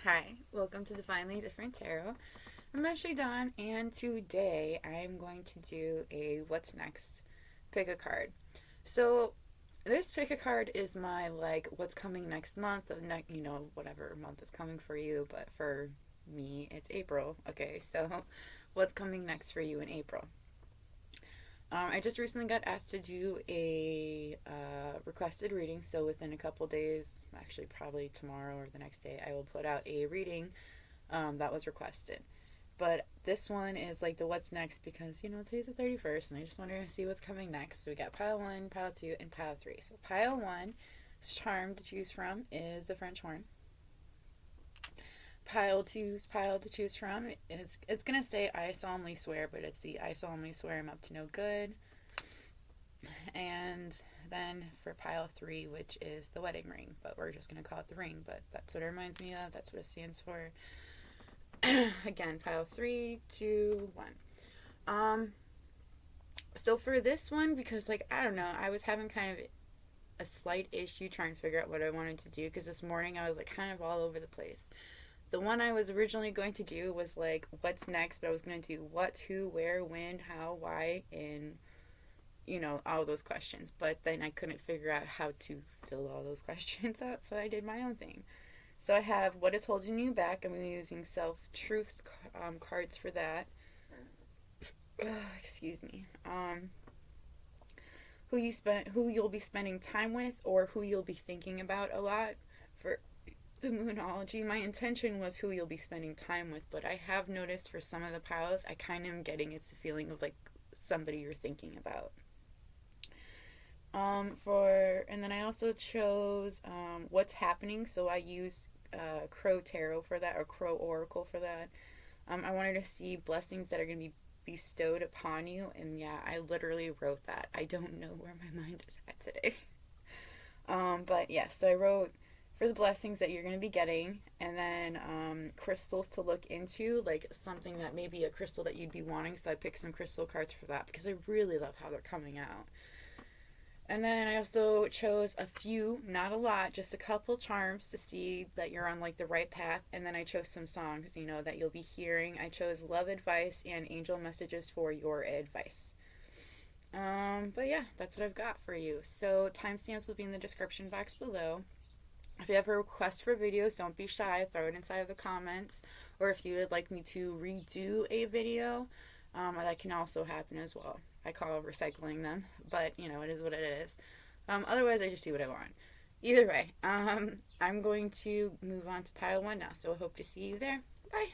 Hi, welcome to Divinely Different Tarot. I'm Ashley Dawn, and today I'm going to do a What's Next pick a card. So, this pick a card is my, what's coming next month, whatever month is coming for you, but for me, it's April. Okay, so what's coming next for you in April? I just recently got asked to do a requested reading, so within a couple days, actually probably tomorrow or the next day, I will put out a reading that was requested. But this one is like the what's next because, today's the 31st and I just wanted to see what's coming next. So we got pile 1, pile 2, and pile 3. So pile 1's charm to choose from is the French horn. Pile 2's pile to choose from is, it's going to say I solemnly swear, but it's the I solemnly swear I'm up to no good. And then for pile 3, which is the wedding ring, but we're just going to call it the ring, but that's what it reminds me of. That's what it stands for. Again, pile 3, 2, 1. So for this one, because I don't know, I was having kind of a slight issue trying to figure out what I wanted to do, because this morning I was kind of all over the place. The one I was originally going to do was what's next, but I was going to do what, who, where, when, how, why, and all those questions. But then I couldn't figure out how to fill all those questions out, so I did my own thing. So I have what is holding you back. I'm using self-truth cards for that. Excuse me. Who you'll be spending time with, or who you'll be thinking about a lot. For the Moonology, my intention was who you'll be spending time with, but I have noticed for some of the piles, I kind of am getting it's the feeling of somebody you're thinking about. And then I also chose what's happening, so I used Crow Tarot for that, or Crow Oracle for that. I wanted to see blessings that are going to be bestowed upon you, and yeah, I literally wrote that. I don't know where my mind is at today. But yeah, so I wrote for the blessings that you're going to be getting, and then crystals to look into, something that may be a crystal that you'd be wanting, so I picked some crystal cards for that, because I really love how they're coming out. And then I also chose a few, not a lot, just a couple charms to see that you're on the right path. And then I chose some songs, that you'll be hearing. I chose love advice and angel messages for your advice. But yeah, that's what I've got for you. So timestamps will be in the description box below. If you have a request for videos, don't be shy. Throw it inside of the comments. Or if you would like me to redo a video, that can also happen as well. I call recycling them, but it is what it is. Otherwise, I just do what I want. Either way, I'm going to move on to pile 1 now, so I hope to see you there. Bye.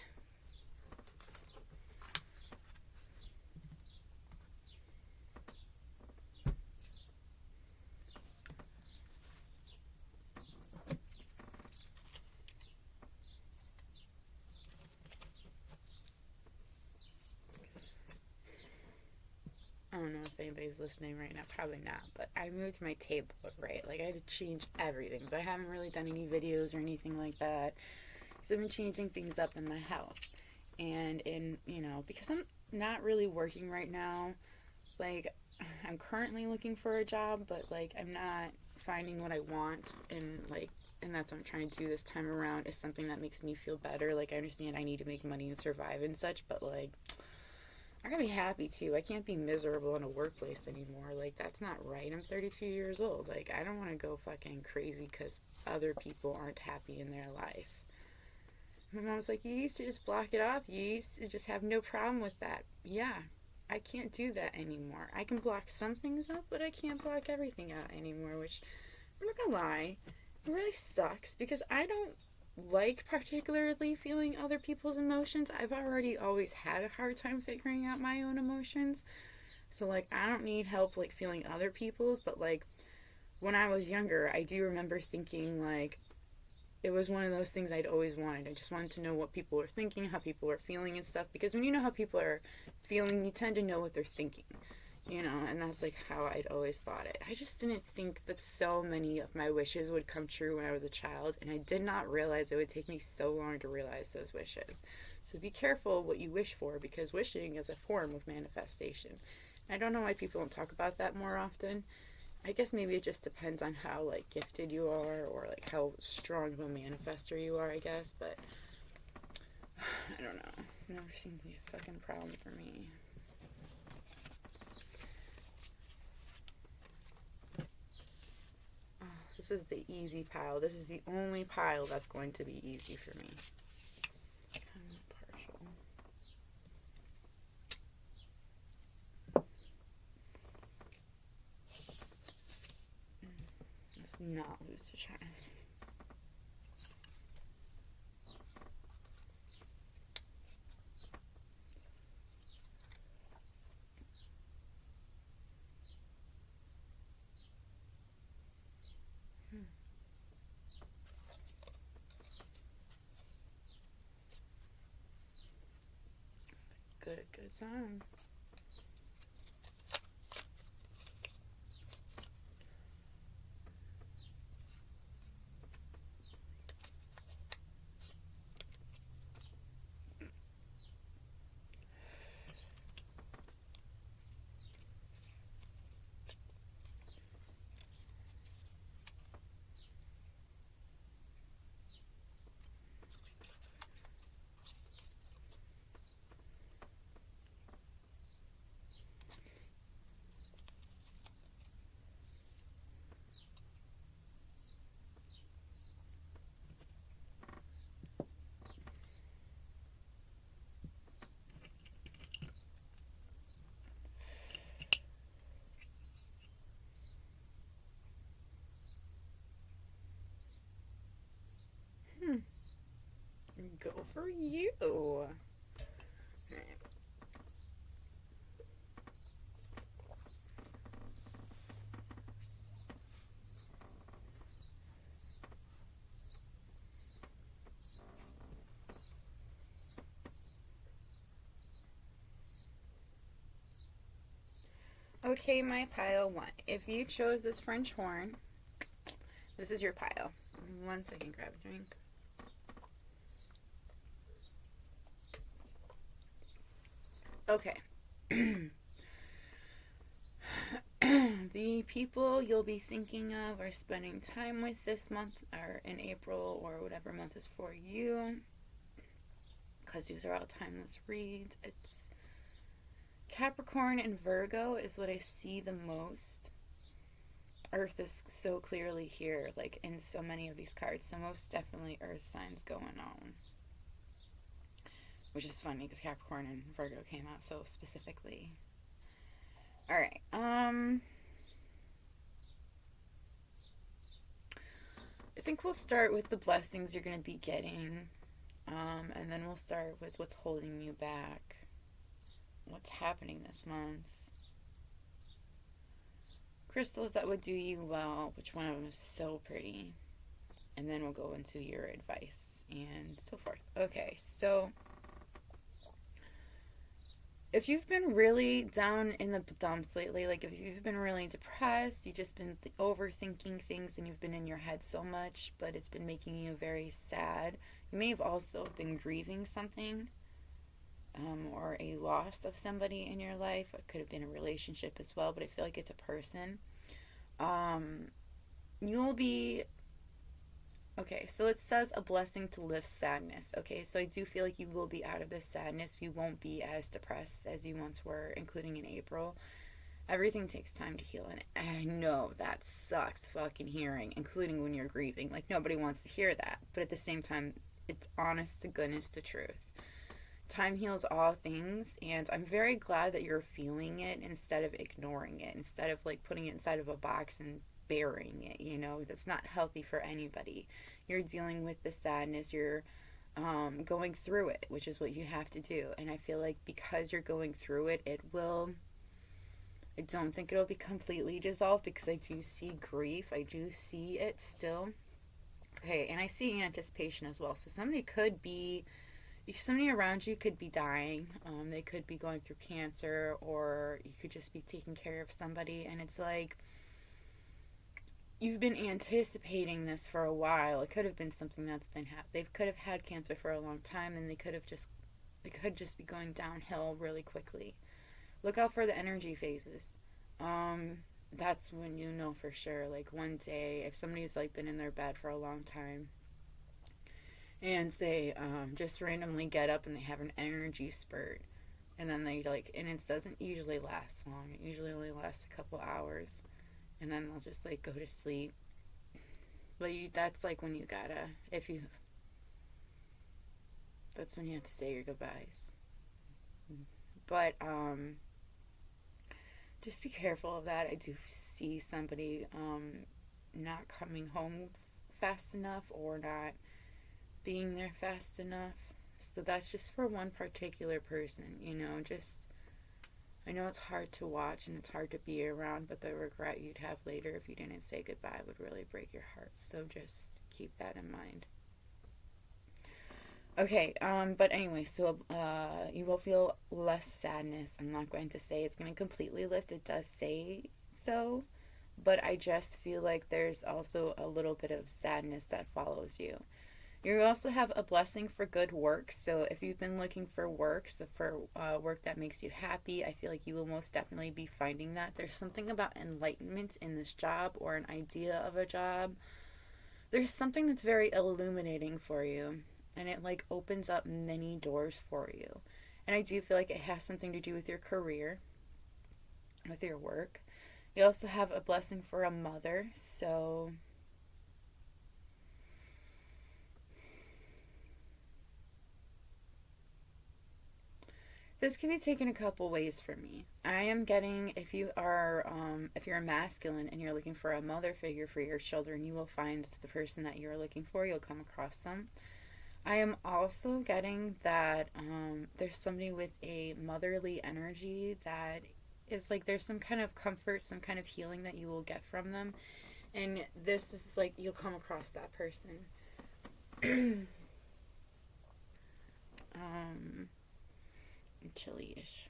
I don't know if anybody's listening right now. Probably not. But I moved my table, right? I had to change everything. So I haven't really done any videos or anything like that. So I've been changing things up in my house. And because I'm not really working right now, I'm currently looking for a job, but I'm not finding what I want, and that's what I'm trying to do this time around, is something that makes me feel better. I understand I need to make money and survive and such, but I gotta be happy too. I can't be miserable in a workplace anymore. That's not right. I'm 32 years old. I don't want to go fucking crazy because other people aren't happy in their life. My mom's like, you used to just block it off. You used to just have no problem with that. Yeah, I can't do that anymore. I can block some things out, but I can't block everything out anymore, which, I'm not gonna lie, it really sucks because I don't particularly feeling other people's emotions. I've already always had a hard time figuring out my own emotions. So I don't need help feeling other people's, but when I was younger, I do remember thinking it was one of those things I'd always wanted. I just wanted to know what people were thinking, how people were feeling and stuff, because when you know how people are feeling, you tend to know what they're thinking. And that's how I'd always thought it. I just didn't think that so many of my wishes would come true when I was a child, and I did not realize it would take me so long to realize those wishes. So be careful what you wish for, because wishing is a form of manifestation. I don't know why people don't talk about that more often. I guess maybe it just depends on how, gifted you are, or, how strong of a manifester you are, I guess. But I don't know. It never seemed to be a fucking problem for me. Oh, this is the easy pile. This is the only pile that's going to be easy for me. Kind of partial. Let's not lose to China. Good sign. Go for you. All right. Okay, my pile one. If you chose this French horn, this is your pile. 1 second, grab a drink. Okay. The people you'll be thinking of or spending time with this month are in April or whatever month is for you, because these are all timeless reads. It's Capricorn and Virgo is what I see the most. Earth is so clearly here, like in so many of these cards, so most definitely Earth signs going on. Which is funny because Capricorn and Virgo came out so specifically. Alright, I think we'll start with the blessings you're going to be getting. And then we'll start with what's holding you back. What's happening this month. Crystals that would do you well, which one of them is so pretty. And then we'll go into your advice and so forth. Okay, so if you've been really down in the dumps lately, like if you've been really depressed, you've just been overthinking things and you've been in your head so much, but it's been making you very sad. You may have also been grieving something, or a loss of somebody in your life. It could have been a relationship as well, but I feel like it's a person. You'll be... Okay, so it says a blessing to lift sadness. Okay, so I do feel like you will be out of this sadness. You won't be as depressed as you once were, including in April. Everything takes time to heal, and I know that sucks fucking hearing, including when you're grieving. Like, nobody wants to hear that, but at the same time, it's honest to goodness the truth. Time heals all things, and I'm very glad that you're feeling it instead of ignoring it, instead of like putting it inside of a box and burying it. You know, that's not healthy for anybody. You're dealing with the sadness, you're going through it, which is what you have to do. And I feel like because you're going through it, I don't think it'll be completely dissolved, because I do see grief, I do see it still. Okay, and I see anticipation as well. So somebody around you could be dying. They could be going through cancer, or you could just be taking care of somebody, and it's like you've been anticipating this for a while. It could have been something that's been they could have had cancer for a long time, and they could just be going downhill really quickly. Look out for the energy phases. That's when you know for sure, like one day, if somebody's like been in their bed for a long time and they just randomly get up and they have an energy spurt, and then they like, and it doesn't usually last long. It usually only lasts a couple hours, and then they'll just like go to sleep. But that's like when you gotta, if you, that's when you have to say your goodbyes. But just be careful of that. I do see somebody not coming home fast enough or not being there fast enough. So that's just for one particular person, just, I know it's hard to watch and it's hard to be around, but the regret you'd have later if you didn't say goodbye would really break your heart. So just keep that in mind. Okay, but anyway, so you will feel less sadness. I'm not going to say it's going to completely lift. It does say so, but I just feel like there's also a little bit of sadness that follows you. You also have a blessing for good work. So if you've been looking for work, work that makes you happy, I feel like you will most definitely be finding that. There's something about enlightenment in this job or an idea of a job. There's something that's very illuminating for you, and it like opens up many doors for you. And I do feel like it has something to do with your career, with your work. You also have a blessing for a mother, so this can be taken a couple ways for me. I am getting, if you're a masculine and you're looking for a mother figure for your children, you will find the person that you're looking for. You'll come across them. I am also getting that there's somebody with a motherly energy that is like, there's some kind of comfort, some kind of healing that you will get from them. And this is like, you'll come across that person. Chilly-ish.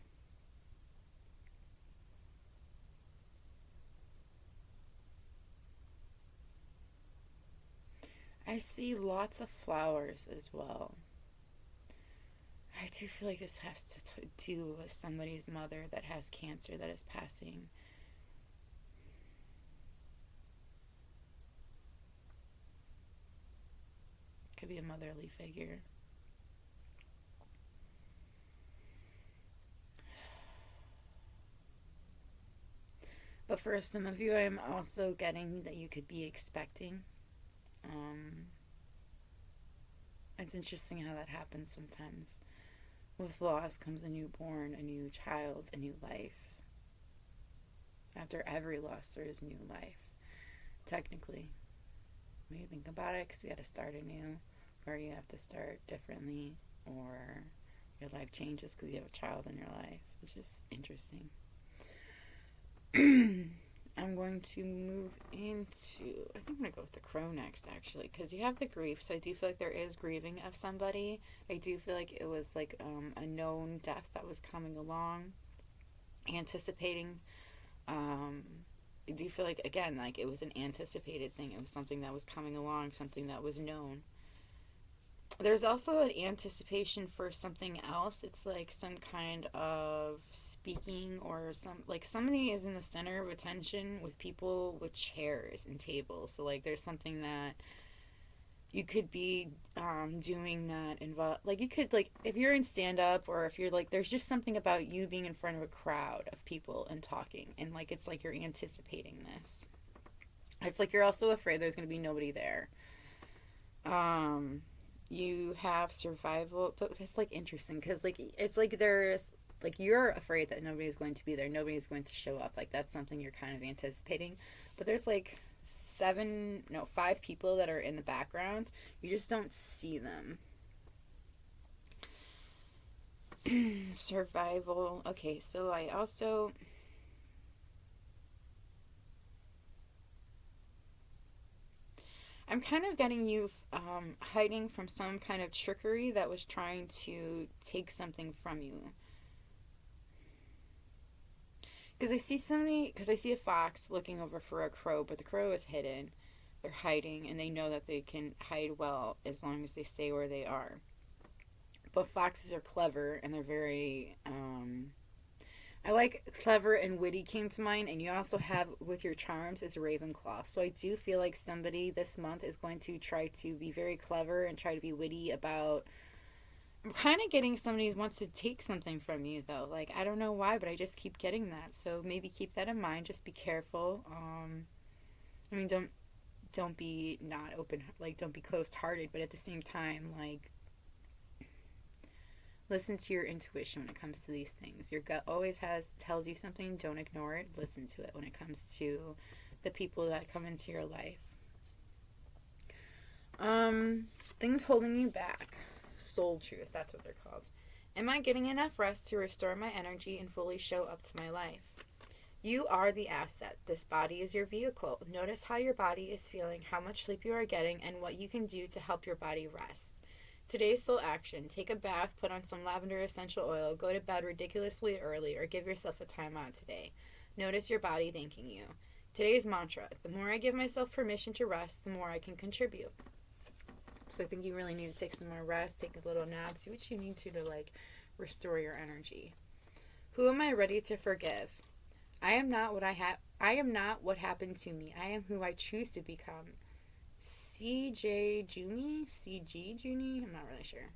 I see lots of flowers as well. I do feel like this has to do with somebody's mother that has cancer that is passing. Could be a motherly figure. But for some of you, I'm also getting that you could be expecting. It's interesting how that happens sometimes. With loss comes a newborn, a new child, a new life. After every loss, there is new life. Technically, when you think about it, because you got to start anew, or you have to start differently, or your life changes because you have a child in your life. It's just interesting. I'm going to move into, I think I'm going to go with the crow next, actually, because you have the grief, so I do feel like there is grieving of somebody. I do feel like it was like a known death that was coming along, anticipating. I do feel like, again, like it was an anticipated thing. It was something that was coming along, something that was known. There's also an anticipation for something else. It's like some kind of speaking, or like somebody is in the center of attention with people with chairs and tables. So like there's something that you could be doing that involve, like you could, like if you're in stand up, or if you're like, there's just something about you being in front of a crowd of people and talking, and like it's like you're anticipating this. It's like you're also afraid there's going to be nobody there. You have survival, but it's like interesting because like it's like there's like, you're afraid that nobody's going to be there, nobody's going to show up, like that's something you're kind of anticipating, but there's like 5 people that are in the background, you just don't see them. Survival. Okay, so I'm kind of getting you hiding from some kind of trickery that was trying to take something from you. Because I see a fox looking over for a crow, but the crow is hidden. They're hiding, and they know that they can hide well as long as they stay where they are. But foxes are clever, and they're very, I like clever and witty came to mind, and you also have with your charms is Ravenclaw. So I do feel like somebody this month is going to try to be very clever and try to be witty about. I'm kind of getting somebody who wants to take something from you though. Like I don't know why, but I just keep getting that. So maybe keep that in mind. Just be careful. I mean, don't be not open. Like don't be closed hearted, but at the same time, like listen to your intuition when it comes to these things. Your gut always tells you something. Don't ignore it. Listen to it when it comes to the people that come into your life. Things holding you back. Soul truth, that's what they're called. Am I getting enough rest to restore my energy and fully show up to my life? You are the asset. This body is your vehicle. Notice how your body is feeling, how much sleep you are getting, and what you can do to help your body rest. Today's soul action. Take a bath, put on some lavender essential oil, go to bed ridiculously early, or give yourself a timeout today. Notice your body thanking you. Today's mantra. The more I give myself permission to rest, the more I can contribute. So I think you really need to take some more rest, take a little nap, do what you need to like restore your energy. Who am I ready to forgive? I am not what happened to me. I am who I choose to become. CG Juni? I'm not really sure.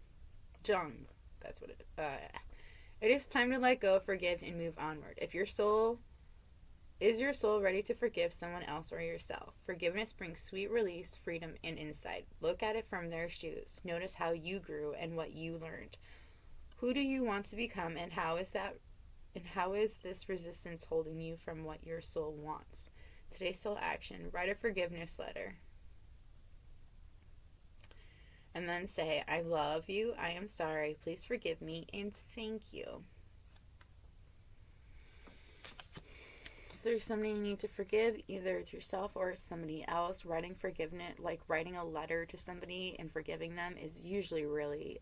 Jung. That's what it is. It is time to let go, forgive, and move onward. Is your soul ready to forgive someone else or yourself? Forgiveness brings sweet release, freedom, and insight. Look at it from their shoes. Notice how you grew and what you learned. Who do you want to become, and how is this resistance holding you from what your soul wants? Today's soul action. Write a forgiveness letter. And then say, I love you, I am sorry, please forgive me, and thank you. So there's somebody you need to forgive, either it's yourself or it's somebody else. Writing forgiveness, like writing a letter to somebody and forgiving them is usually really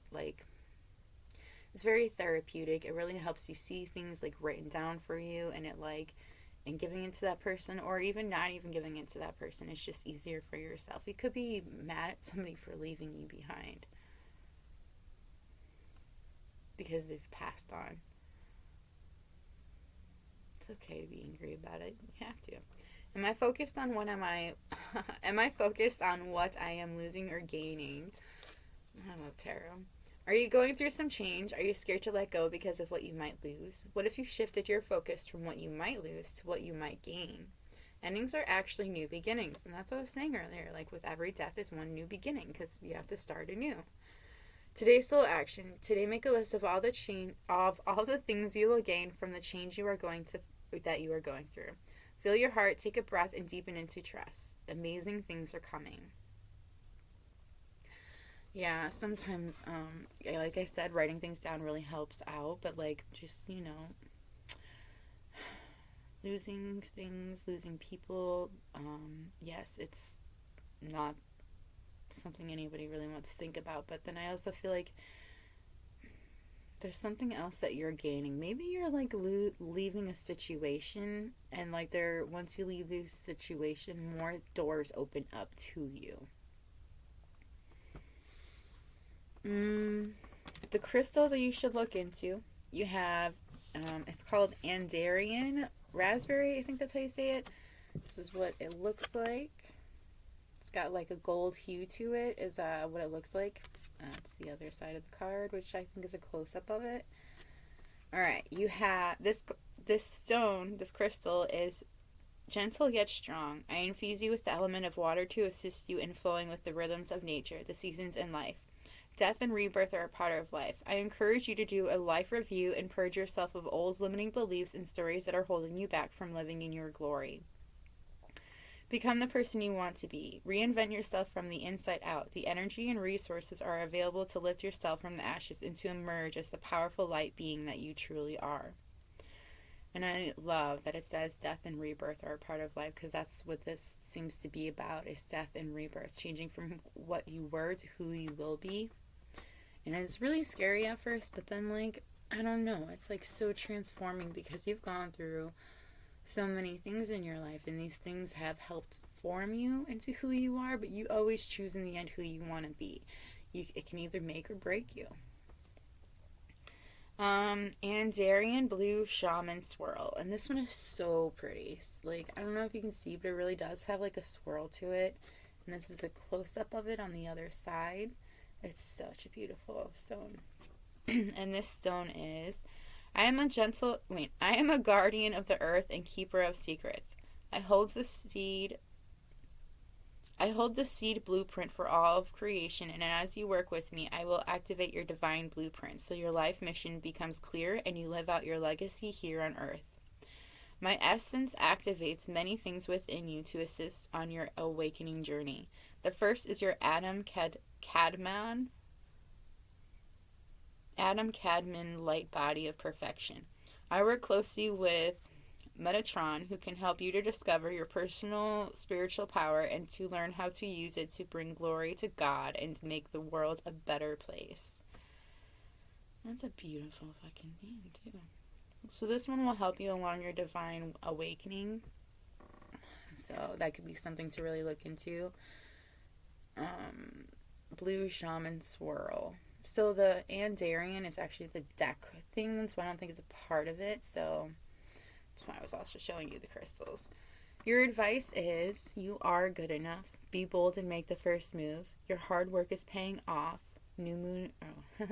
it's very therapeutic. It really helps you see things like written down for you, and giving it to that person, or even not even giving it to that person. It's just easier for yourself. You could be mad at somebody for leaving you behind because they've passed on. It's okay to be angry about it. You have to. Am I focused on what I am losing or gaining? I love tarot. Are you going through some change? Are you scared to let go because of what you might lose? What if you shifted your focus from what you might lose to what you might gain? Endings are actually new beginnings, and that's what I was saying earlier. Like with every death is one new beginning because you have to start anew. Today's soul action. Today, make a list of all the things you will gain from the change you are going through. Feel your heart, take a breath, and deepen into trust. Amazing things are coming. Yeah, sometimes, like I said, writing things down really helps out, but just, losing things, losing people, yes, it's not something anybody really wants to think about, but then I also feel like there's something else that you're gaining. Maybe you're leaving a situation, and once you leave this situation, more doors open up to you. The crystals that you should look into, you have, it's called Andarian Raspberry, I think that's how you say it. This is what it looks like. It's got a gold hue to it, is what it looks like. That's the other side of the card, which I think is a close-up of it. Alright, you have, this stone, this crystal is gentle yet strong. I infuse you with the element of water to assist you in flowing with the rhythms of nature, the seasons, and life. Death and rebirth are a part of life. I encourage you to do a life review and purge yourself of old limiting beliefs and stories that are holding you back from living in your glory. Become the person you want to be. Reinvent yourself from the inside out. The energy and resources are available to lift yourself from the ashes and to emerge as the powerful light being that you truly are. And I love that it says death and rebirth are a part of life, because that's what this seems to be about, is death and rebirth. Changing from what you were to who you will be. And it's really scary at first, but then, I don't know, it's, so transforming because you've gone through so many things in your life, and these things have helped form you into who you are, but you always choose in the end who you want to be. It can either make or break you. Andarian Blue Shaman Swirl. And this one is so pretty. Like, I don't know if you can see, but it really does have like a swirl to it. And this is a close-up of it on the other side. It's such a beautiful stone. And this stone is, I am a guardian of the earth and keeper of secrets. I hold the seed blueprint for all of creation, and as you work with me, I will activate your divine blueprint so your life mission becomes clear and you live out your legacy here on earth. My essence activates many things within you to assist on your awakening journey. The first is your Adam Cadman light body of perfection. I work closely with Metatron, who can help you to discover your personal spiritual power and to learn how to use it to bring glory to God and to make the world a better place. That's a beautiful fucking name, too. So this one will help you along your divine awakening. So that could be something to really look into. Blue Shaman Swirl. So the Andarian is actually the deck thing, so I don't think it's a part of it. So that's why I was also showing you the crystals. Your advice is, you are good enough. Be bold and make the first move. Your hard work is paying off. New moon. Oh.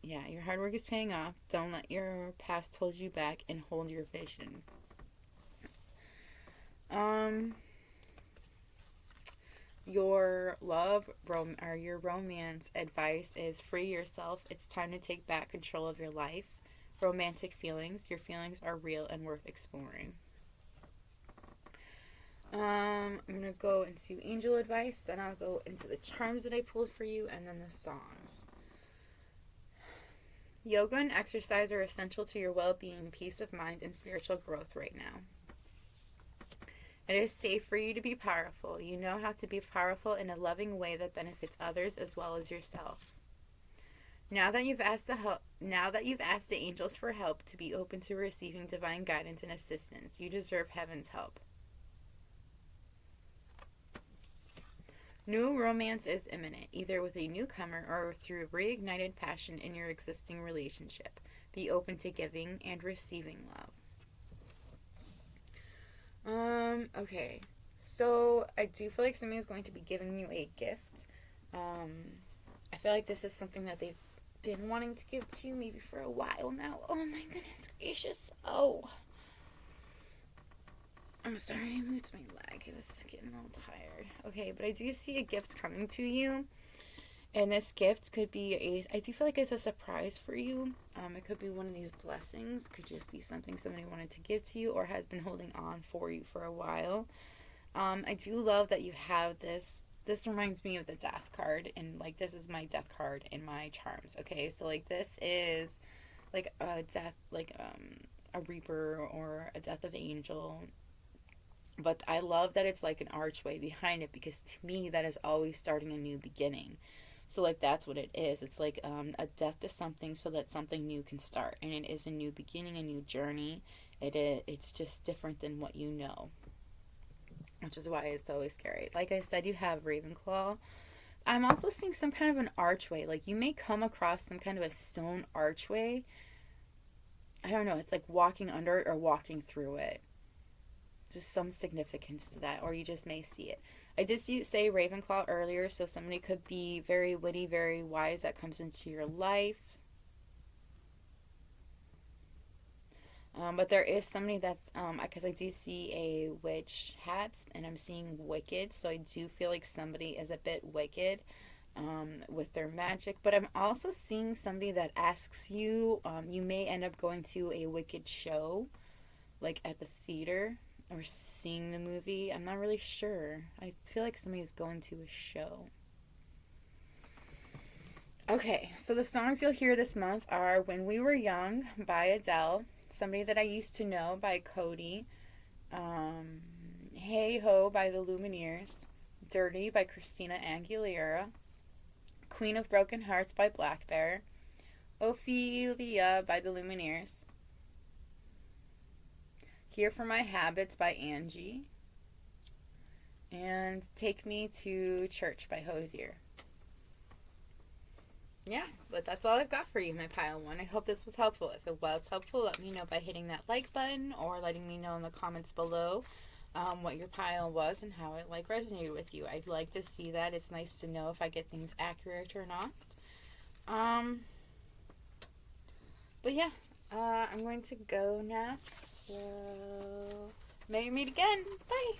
Yeah, your hard work is paying off. Don't let your past hold you back and hold your vision. Your your romance advice is, free yourself. It's time to take back control of your life. Romantic feelings. Your feelings are real and worth exploring. I'm going to go into angel advice, then I'll go into the charms that I pulled for you, and then the songs. Yoga and exercise are essential to your well-being, peace of mind, and spiritual growth right now. It is safe for you to be powerful. You know how to be powerful in a loving way that benefits others as well as yourself. Now that you've asked the angels for help, to be open to receiving divine guidance and assistance. You deserve heaven's help. New romance is imminent, either with a newcomer or through reignited passion in your existing relationship. Be open to giving and receiving love. Okay. So I do feel like somebody is going to be giving you a gift. I feel like this is something that they've been wanting to give to you maybe for a while now. Oh my goodness gracious. Oh. I'm sorry, I moved my leg. I was getting a little tired. Okay, but I do see a gift coming to you. And this gift could be I do feel like it's a surprise for you. It could be one of these blessings. Could just be something somebody wanted to give to you or has been holding on for you for a while. I do love that you have this. This reminds me of the death card. And, like, this is my death card in my charms. Okay, so, like, this is, like, a death, like, a reaper or a death of angel. But I love that it's like an archway behind it, because to me that is always starting a new beginning. So, like, that's what it is. It's like a death to something so that something new can start. And it is a new beginning, a new journey. It's just different than what you know, which is why it's always scary. Like I said, you have Ravenclaw. I'm also seeing some kind of an archway. Like, you may come across some kind of a stone archway. I don't know. It's like walking under it or walking through it. Just some significance to that, or you just may see it. I did say Ravenclaw earlier, so somebody could be very witty, very wise that comes into your life. But there is somebody that's, because I do see a witch hat, and I'm seeing wicked, so I do feel like somebody is a bit wicked with their magic. But I'm also seeing somebody that asks you, you may end up going to a wicked show, like at the theater, or seeing the movie. I'm not really sure. I feel like somebody's going to a show. Okay, so the songs you'll hear this month are When We Were Young by Adele, Somebody That I Used to Know by Cody, Hey Ho by the Lumineers, Dirty by Christina Aguilera, Queen of Broken Hearts by Black Bear, Ophelia by the Lumineers, Here for My Habits by Angie, and Take Me to Church by Hosier. Yeah, But that's all I've got for you, my pile one. I hope this was helpful. If it was helpful, let me know by hitting that like button or letting me know in the comments below what your pile was and how it resonated with you. I'd like to see that. It's nice to know if I get things accurate or not. But yeah, I'm going to go now. So may we meet again. Bye.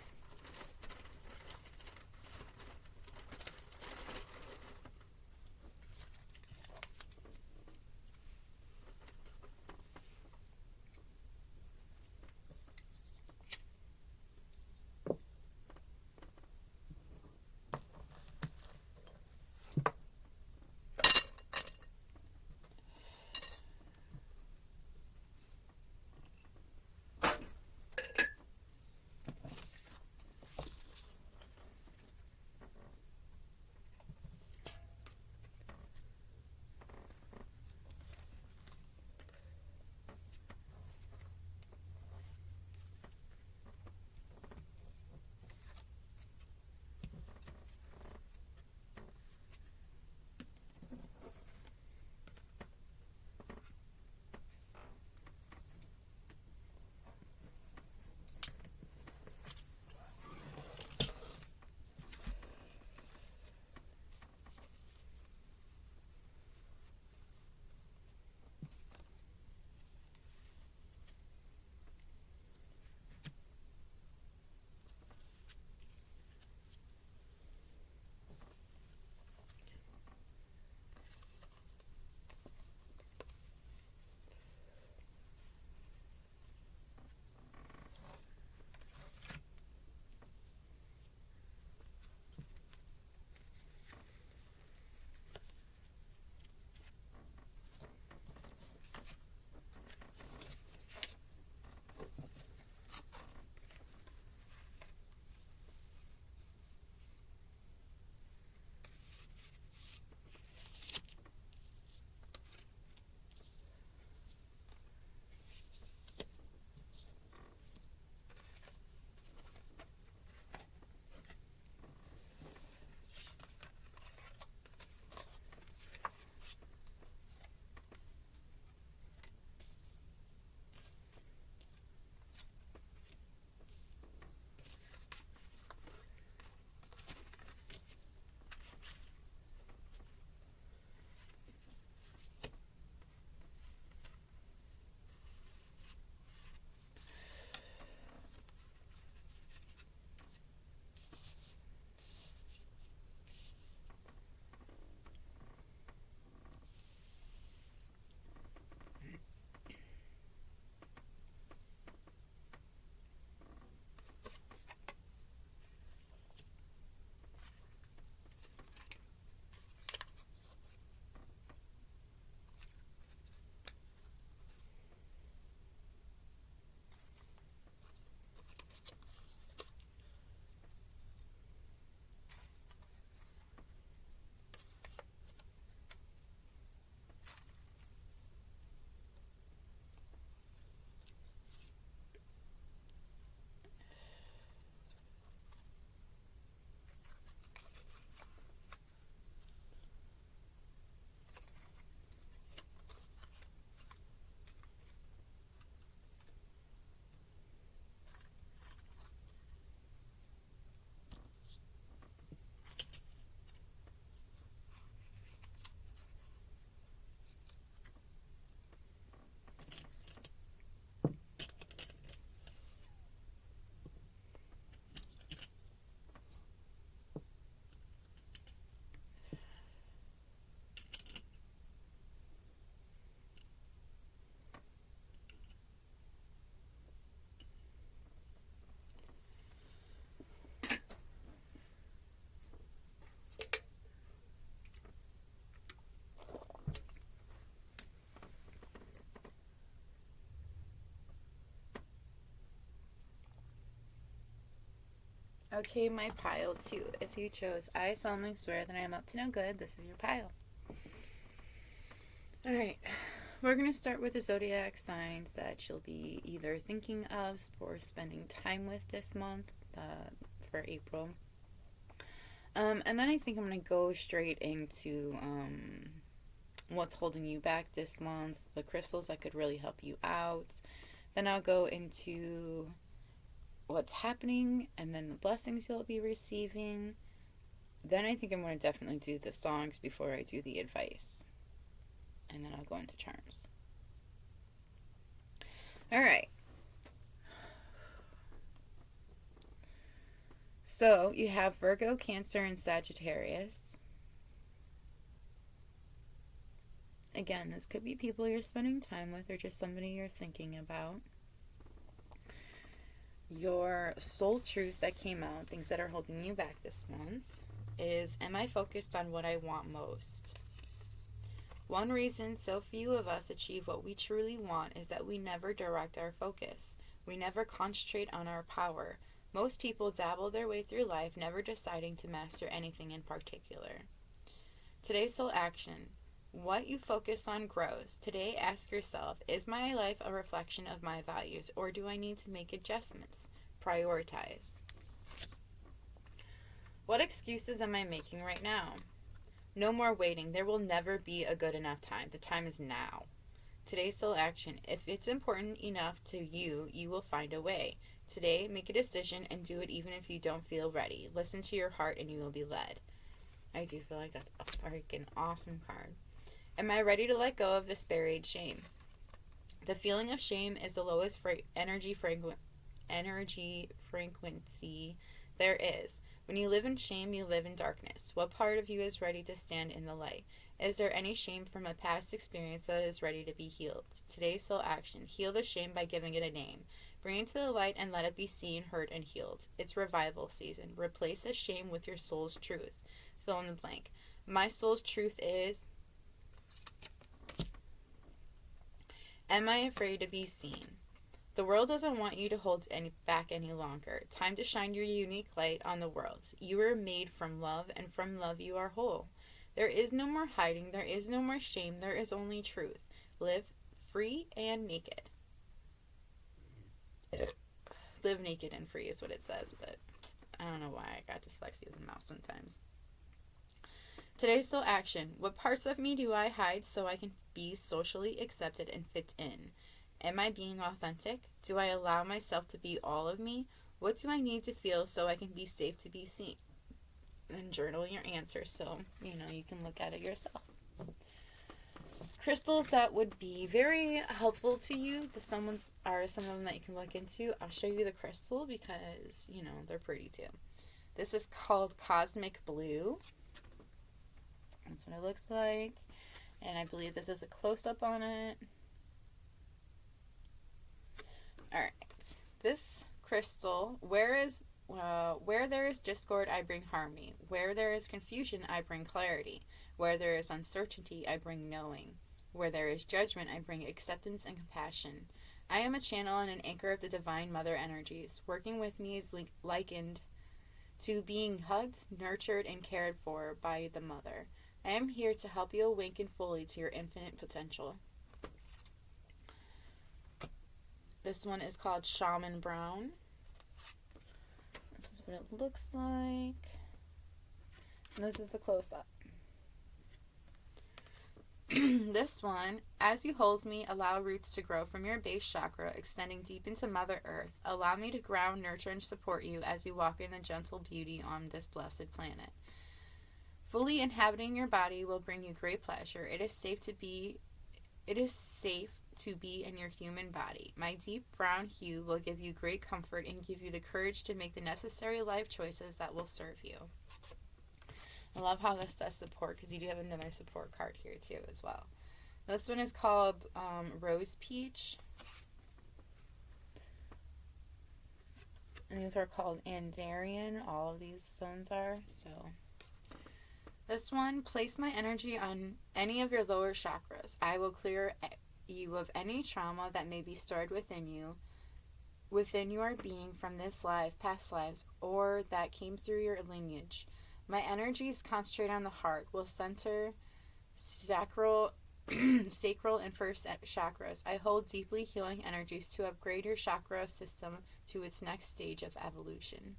Okay, my pile two. If you chose I solemnly swear that I am up to no good, this is your pile. Alright, we're going to start with the zodiac signs that you'll be either thinking of or spending time with this month for April. And then I think I'm going to go straight into what's holding you back this month, the crystals that could really help you out. Then I'll go into what's happening and then the blessings you'll be receiving. Then I think I'm going to definitely do the songs before I do the advice. And then I'll go into charms. All right. So you have Virgo, Cancer, and Sagittarius. Again, this could be people you're spending time with or just somebody you're thinking about. Your soul truth that came out, things that are holding you back this month, is, am I focused on what I want most? One reason so few of us achieve what we truly want is that we never direct our focus. We never concentrate on our power. Most people dabble their way through life, never deciding to master anything in particular. Today's soul action. What you focus on grows. Today, ask yourself, is my life a reflection of my values, or do I need to make adjustments? Prioritize. What excuses am I making right now? No more waiting. There will never be a good enough time. The time is now. Today's soul action. If it's important enough to you, you will find a way. Today, make a decision and do it even if you don't feel ready. Listen to your heart and you will be led. I do feel like that's a freaking awesome card. Am I ready to let go of this buried shame? The feeling of shame is the lowest energy frequency there is. When you live in shame, you live in darkness. What part of you is ready to stand in the light? Is there any shame from a past experience that is ready to be healed? Today's soul action. Heal the shame by giving it a name. Bring it to the light and let it be seen, heard, and healed. It's revival season. Replace the shame with your soul's truth. Fill in the blank. My soul's truth is... Am I afraid to be seen? The world doesn't want you to hold back any longer. Time to shine your unique light on the world. You were made from love, and from love you are whole. There is no more hiding. There is no more shame. There is only truth. Live free and naked. Live naked and free is what it says, but I don't know why I got dyslexia with the mouth sometimes. Today's soul action. What parts of me do I hide so I can be socially accepted and fit in? Am I being authentic? Do I allow myself to be all of me? What do I need to feel so I can be safe to be seen? And journal your answers so, you can look at it yourself. Crystals that would be very helpful to you. Some of them that you can look into. I'll show you the crystal because, they're pretty too. This is called Cosmic Blue. That's what it looks like. And I believe this is a close-up on it. Alright. This crystal, where there is discord, I bring harmony. Where there is confusion, I bring clarity. Where there is uncertainty, I bring knowing. Where there is judgment, I bring acceptance and compassion. I am a channel and an anchor of the Divine Mother energies. Working with me is likened to being hugged, nurtured, and cared for by the Mother. I am here to help you awaken fully to your infinite potential. This one is called Shaman Brown. This is what it looks like. And this is the close-up. This one, as you hold me, allow roots to grow from your base chakra, extending deep into Mother Earth. Allow me to ground, nurture, and support you as you walk in the gentle beauty on this blessed planet. Fully inhabiting your body will bring you great pleasure. It is safe to be in your human body. My deep brown hue will give you great comfort and give you the courage to make the necessary life choices that will serve you. I love how this says support because you do have another support card here too as well. This one is called Rose Peach. And these are called Andarian. All of these stones are. So this one, place my energy on any of your lower chakras. I will clear you of any trauma that may be stored within your being from this life, past lives, or that came through your lineage. My energies concentrate on the heart, will center sacral and first chakras. I hold deeply healing energies to upgrade your chakra system to its next stage of evolution.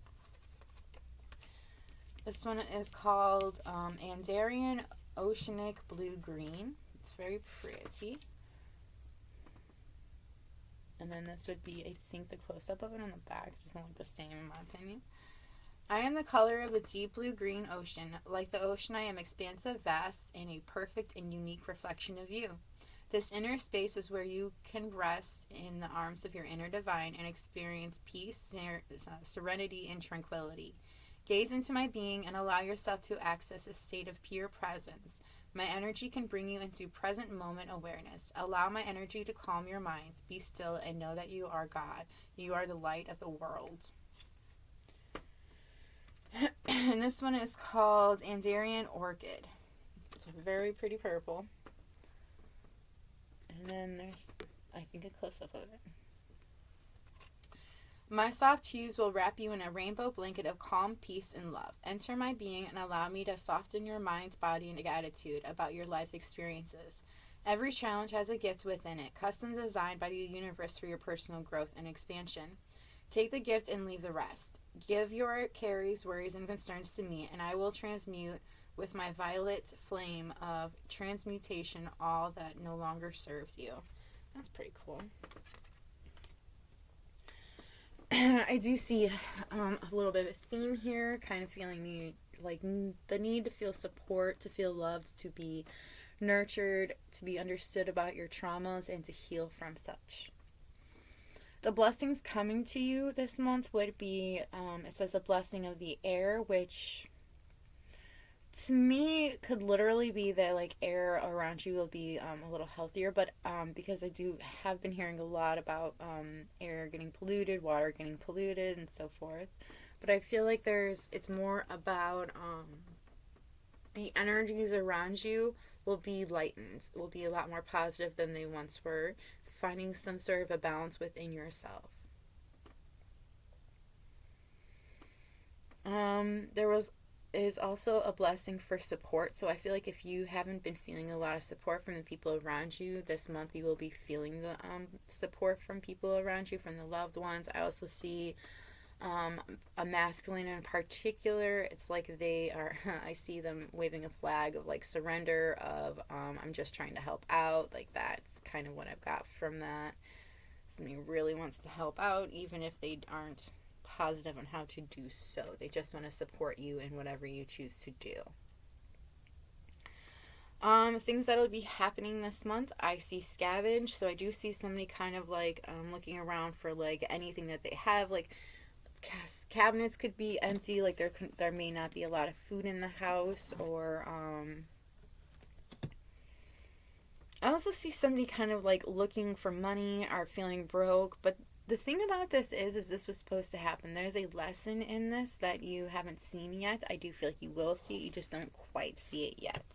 This one is called Andarian Oceanic Blue Green. It's very pretty. And then this would be, I think, the close-up of it on the back. It doesn't look the same in my opinion. I am the color of the deep blue-green ocean. Like the ocean, I am expansive, vast, and a perfect and unique reflection of you. This inner space is where you can rest in the arms of your inner divine and experience peace, serenity, and tranquility. Gaze into my being and allow yourself to access a state of pure presence. My energy can bring you into present moment awareness. Allow my energy to calm your minds. Be still and know that you are God. You are the light of the world. And this one is called Andarian Orchid. It's a very pretty purple. And then there's, I think, a close-up of it. My soft hues will wrap you in a rainbow blanket of calm, peace, and love. Enter my being and allow me to soften your mind, body, and attitude about your life experiences. Every challenge has a gift within it, custom designed by the universe for your personal growth and expansion. Take the gift and leave the rest. Give your cares, worries, and concerns to me, and I will transmute with my violet flame of transmutation all that no longer serves you. That's pretty cool. I do see a little bit of a theme here, kind of feeling the need to feel support, to feel loved, to be nurtured, to be understood about your traumas, and to heal from such. The blessings coming to you this month would be, it says a blessing of the air, which to me could literally be that like air around you will be a little healthier, but because I have been hearing a lot about air getting polluted, water getting polluted, and so forth. But I feel like it's more about the energies around you will be lightened, will be a lot more positive than they once were, finding some sort of a balance within yourself. There is also a blessing for support. So I feel like if you haven't been feeling a lot of support from the people around you, this month you will be feeling the support from people around you, from the loved ones. I also see a masculine in particular. It's like they are, I see them waving a flag of like surrender, of I'm just trying to help out. Like that's kind of what I've got from that. Somebody really wants to help out, even if they aren't positive on how to do so. They just want to support you in whatever you choose to do. Things that'll be happening this month, I see scavenge. So I do see somebody kind of like looking around for like anything that they have. Like cabinets could be empty. Like there may not be a lot of food in the house, or I also see somebody kind of like looking for money or feeling broke. But the thing about this is this was supposed to happen. There's a lesson in this that you haven't seen yet. I do feel like you will see it. You just don't quite see it yet.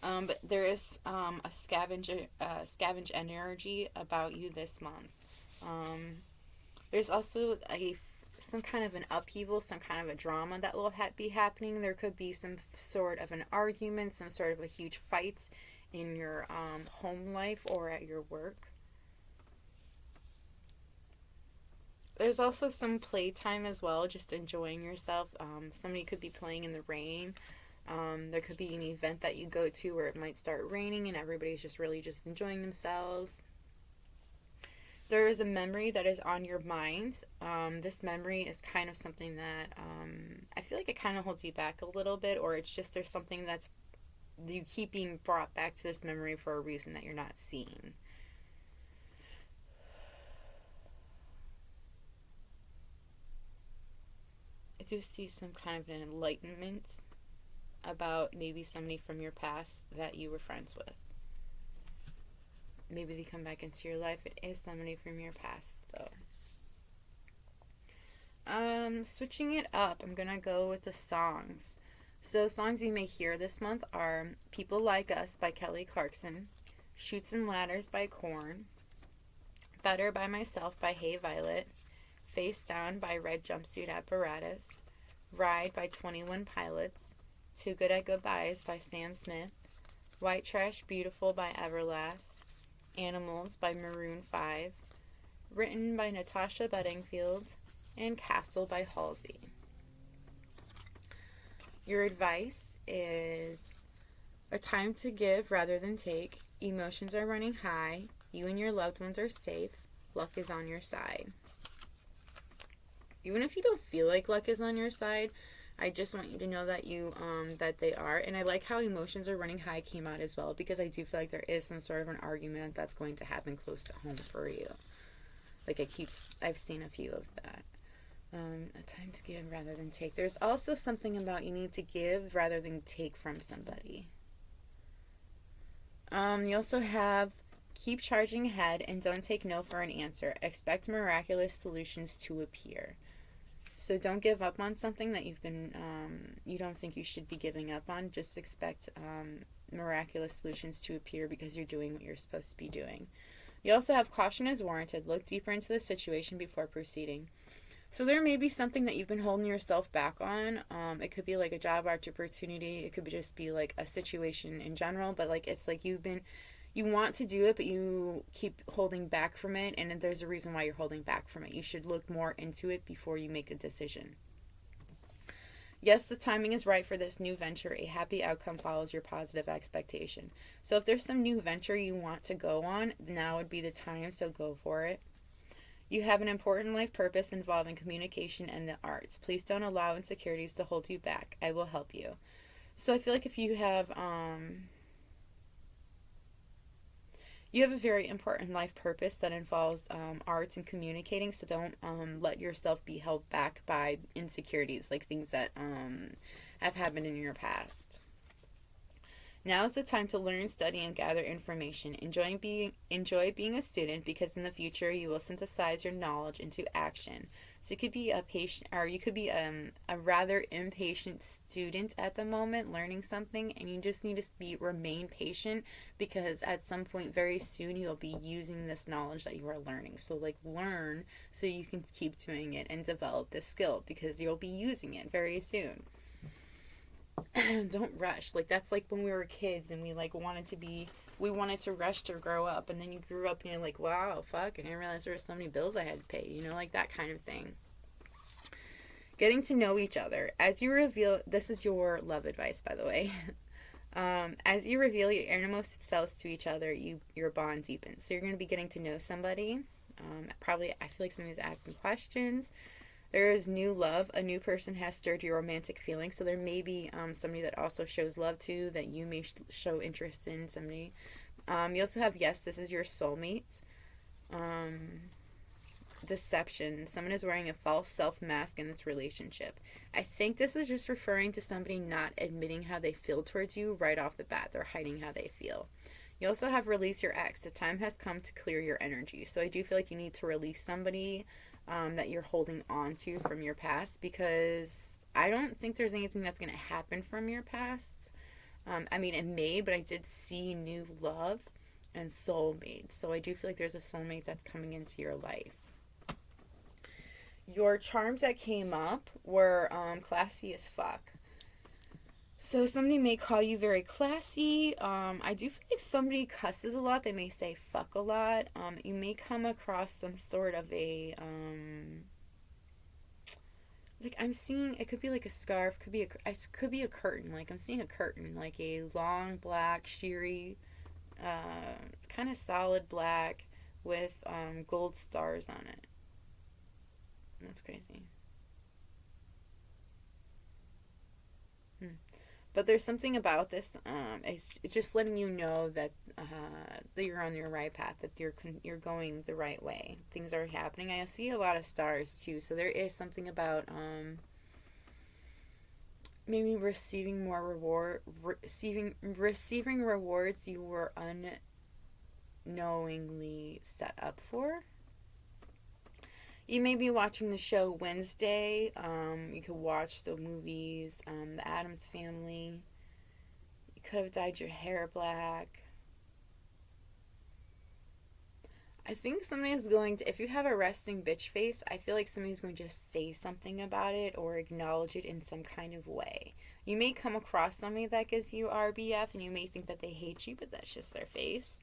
But there is a scavenge energy about you this month. There's also some kind of an upheaval, some kind of a drama that will be happening. There could be some sort of an argument, some sort of a huge fight in your home life or at your work. There's also some playtime as well, just enjoying yourself. Somebody could be playing in the rain. There could be an event that you go to where it might start raining and everybody's just really just enjoying themselves. There is a memory that is on your mind. This memory is kind of something that I feel like it kind of holds you back a little bit, or it's just there's something that's you keep being brought back to this memory for a reason that you're not seeing. I do see some kind of an enlightenment about maybe somebody from your past that you were friends with. Maybe they come back into your life. It is somebody from your past, though. Switching it up, I'm going to go with the songs. So songs you may hear this month are People Like Us by Kelly Clarkson, Chutes and Ladders by Korn, Better by Myself by Hey Violet, Face Down by Red Jumpsuit Apparatus, Ride by 21 Pilots, Too Good at Goodbyes by Sam Smith, White Trash Beautiful by Everlast, Animals by Maroon 5, written by Natasha Bedingfield, and Castle by Halsey. Your advice is A time to give rather than take. Emotions are running high. You and your loved ones are safe. Luck is on your side. Even if you don't feel like luck is on your side, I just want you to know that that they are. And I like how emotions are running high came out as well, because I do feel like there is some sort of an argument that's going to happen close to home for you. Like I've seen a few of that. A time to give rather than take. There's also something about you need to give rather than take from somebody. You also have keep charging ahead and don't take no for an answer. Expect miraculous solutions to appear. So don't give up on something that you don't think you should be giving up on. Just expect miraculous solutions to appear because you're doing what you're supposed to be doing. You also have caution is warranted. Look deeper into the situation before proceeding. So there may be something that you've been holding yourself back on. It could be like a job opportunity. It could just be like a situation in general. But like it's like you want to do it, but you keep holding back from it. And there's a reason why you're holding back from it. You should look more into it before you make a decision. Yes, the timing is right for this new venture. A happy outcome follows your positive expectation. So if there's some new venture you want to go on, now would be the time. So go for it. You have an important life purpose involving communication and the arts. Please don't allow insecurities to hold you back. I will help you. So I feel like if you have a very important life purpose that involves arts and communicating, so don't let yourself be held back by insecurities, like things that have happened in your past. Now is the time to learn, study, and gather information. Enjoy being a student, because in the future you will synthesize your knowledge into action. So you could be a patient, or you could be a rather impatient student at the moment, learning something, and you just need to remain patient, because at some point very soon you'll be using this knowledge that you are learning. So like learn so you can keep doing it and develop this skill, because you'll be using it very soon. Don't rush. Like that's like when we were kids and we wanted to rush to grow up, and then you grew up and you're like, wow, fuck, I didn't realize there were so many bills I had to pay, like that kind of thing. Getting to know each other. As you reveal, this is your love advice, by the way. As you reveal your innermost selves to each other, your bond deepens. So you're going to be getting to know somebody. Probably, I feel like somebody's asking questions. There is new love. A new person has stirred your romantic feelings. So there may be somebody that also shows love to, that you may show interest in somebody. You also have, yes, this is your soulmate. Deception. Someone is wearing a false self mask in this relationship. I think this is just referring to somebody not admitting how they feel towards you right off the bat. They're hiding how they feel. You also have release your ex. The time has come to clear your energy. So I do feel like you need to release somebody that you're holding on to from your past, because I don't think there's anything that's going to happen from your past. I mean, it may, but I did see new love and soulmate. So I do feel like there's a soulmate that's coming into your life. Your charms that came up were classy as fuck. So somebody may call you very classy. I do feel like somebody cusses a lot. They may say fuck a lot. You may come across some sort of a like I'm seeing, it could be like a scarf, it could be a curtain. Like I'm seeing a curtain, like a long black sheery, kind of solid black with gold stars on it. That's crazy. But there's something about this. It's just letting you know that that you're on your right path, that you're going the right way. Things are happening. I see a lot of stars too, so there is something about maybe receiving more receiving rewards you were unknowingly set up for. You may be watching the show Wednesday. You could watch the movies, The Addams Family. You could have dyed your hair black. I think somebody's going to, if you have a resting bitch face, I feel like somebody's going to just say something about it or acknowledge it in some kind of way. You may come across somebody that gives you RBF and you may think that they hate you, but that's just their face.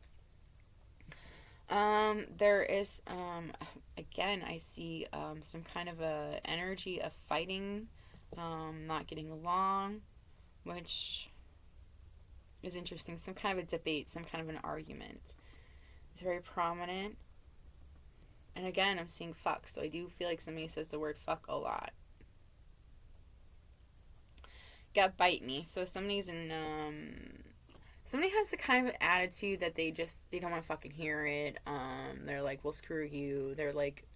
There is, again, I see, some kind of a energy of fighting, not getting along, which is interesting. Some kind of a debate, some kind of an argument. It's very prominent. And again, I'm seeing fuck, so I do feel like somebody says the word fuck a lot. Got bite me. So somebody has the kind of attitude that they don't want to fucking hear it. They're like, well, screw you. They're like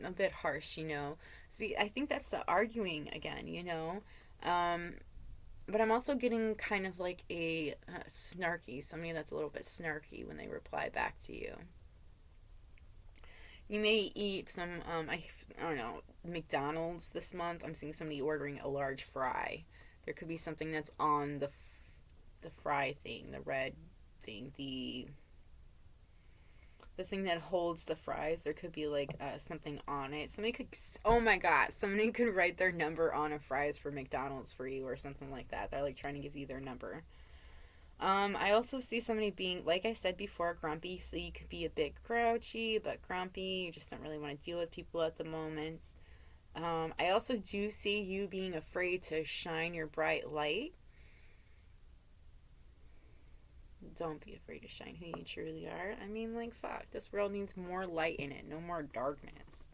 a bit harsh, you know. See, I think that's the arguing again, you know. But I'm also getting kind of like a snarky, somebody that's a little bit snarky when they reply back to you. You may eat some, I don't know, McDonald's this month. I'm seeing somebody ordering a large fry. There could be something that's on the fry thing, the red thing, the thing that holds the fries. There could be like something on it. Somebody could write their number on a fries for McDonald's for you or something like that. They're like trying to give you their number. I also see somebody being, like I said before, grumpy. So you could be a bit grouchy, but grumpy. You just don't really want to deal with people at the moment. I also do see you being afraid to shine your bright light. Don't be afraid to shine who you truly are. I mean, like, fuck. This world needs more light in it. No more darkness.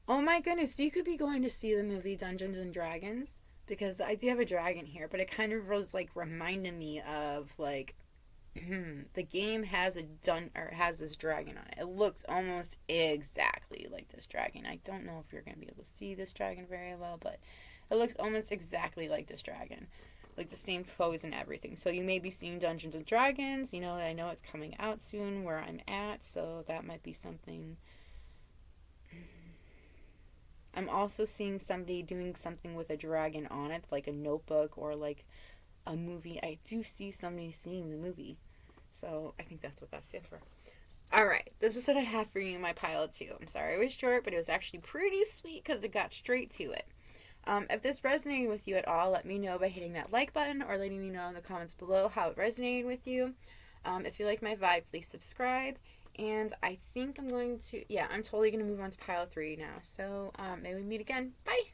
Oh my goodness, you could be going to see the movie Dungeons and Dragons, because I do have a dragon here, but it kind of was like reminding me of like the game has this dragon on it. It looks almost exactly like this dragon. I don't know if you're going to be able to see this dragon very well, but it looks almost exactly like this dragon. Like the same pose and everything. So you may be seeing Dungeons and Dragons. You know, I know it's coming out soon where I'm at, so that might be something. I'm also seeing somebody doing something with a dragon on it, like a notebook or like a movie. I do see somebody seeing the movie. So I think that's what that stands for. Alright, this is what I have for you in my pile too. I'm sorry it was short, but it was actually pretty sweet because it got straight to it. If this resonated with you at all, let me know by hitting that like button or letting me know in the comments below how it resonated with you. If you like my vibe, please subscribe. And I think I'm totally going to move on to pile 3 now. So may we meet again. Bye!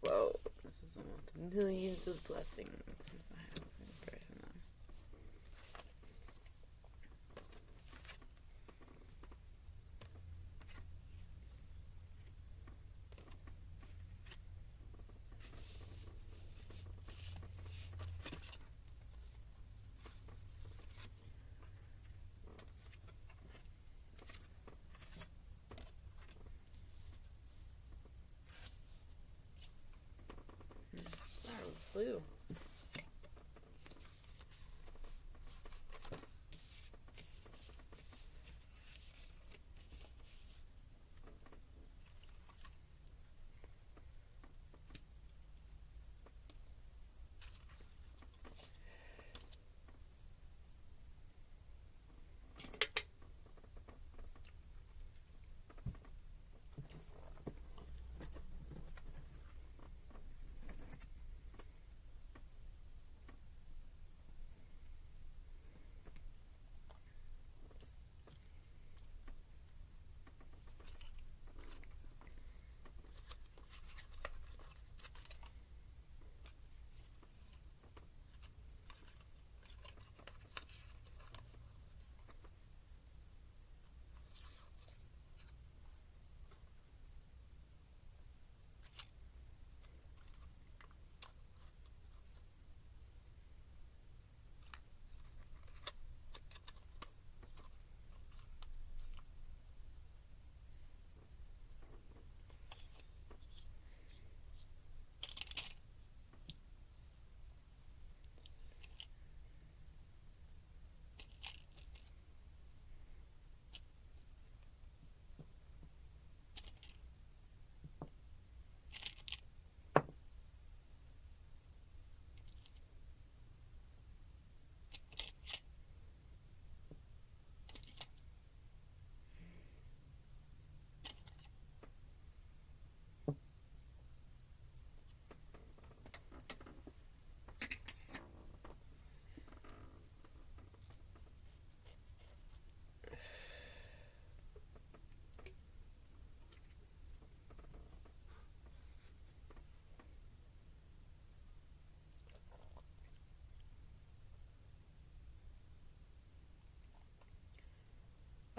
Whoa, this is one with millions of blessings. I'm so happy for this person though.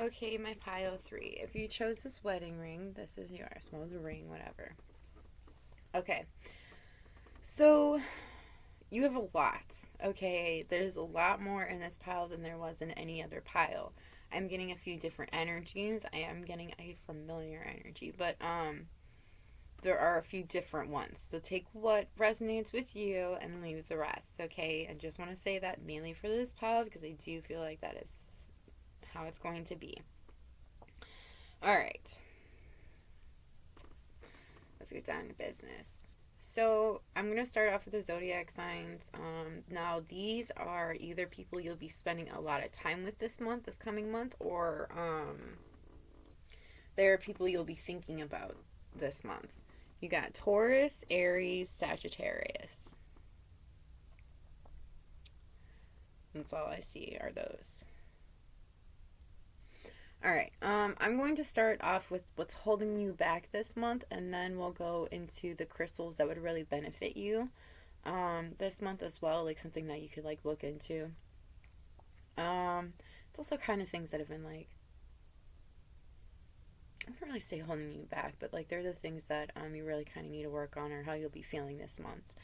Okay, my pile 3. If you chose this wedding ring, this is yours. Well, the ring, whatever. Okay. So, you have a lot, okay? There's a lot more in this pile than there was in any other pile. I'm getting a few different energies. I am getting a familiar energy, but there are a few different ones. So take what resonates with you and leave the rest, okay? I just want to say that mainly for this pile because I do feel like that is how it's going to be. All right. Let's get down to business. So I'm going to start off with the zodiac signs. Now, these are either people you'll be spending a lot of time with this coming month, or they're people you'll be thinking about this month. You got Taurus, Aries, Sagittarius. That's all I see are those. All right, I'm going to start off with what's holding you back this month, and then we'll go into the crystals that would really benefit you this month as well, like something that you could like look into. It's also kind of things that have been like, I don't really say holding you back, but like they're the things that you really kind of need to work on, or how you'll be feeling this month.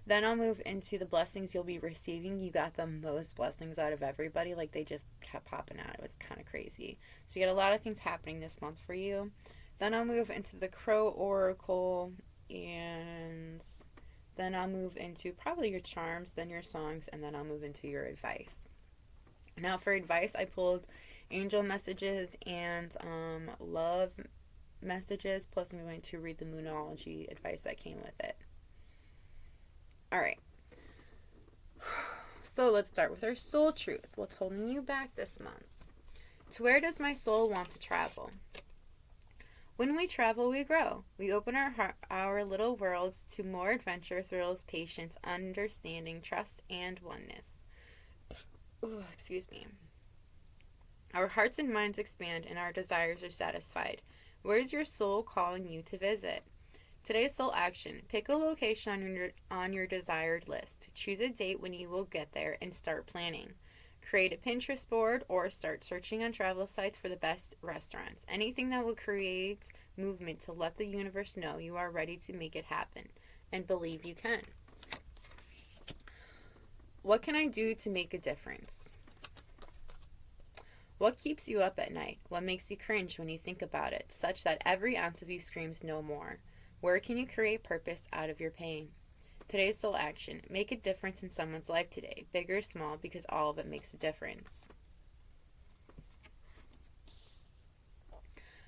Then I'll move into the blessings you'll be receiving. You got the most blessings out of everybody. Like, they just kept popping out. It was kind of crazy. So you got a lot of things happening this month for you. Then I'll move into the Crow Oracle. And then I'll move into probably your charms, then your songs, and then I'll move into your advice. Now for advice, I pulled angel messages and love messages. Plus I'm going to read the Moonology advice that came with it. All right, so let's start with our soul truth. What's holding you back this month? To where does my soul want to travel? When we travel, we grow. We open our little worlds to more adventure, thrills, patience, understanding, trust, and oneness. Ooh, excuse me. Our hearts and minds expand, and our desires are satisfied. Where's your soul calling you to visit? Today's soul action. Pick a location on your desired list. Choose a date when you will get there and start planning. Create a Pinterest board or start searching on travel sites for the best restaurants. Anything that will create movement to let the universe know you are ready to make it happen. And believe you can. What can I do to make a difference? What keeps you up at night? What makes you cringe when you think about it, such that every ounce of you screams no more? Where can you create purpose out of your pain? Today's soul action. Make a difference in someone's life today, big or small, because all of it makes a difference.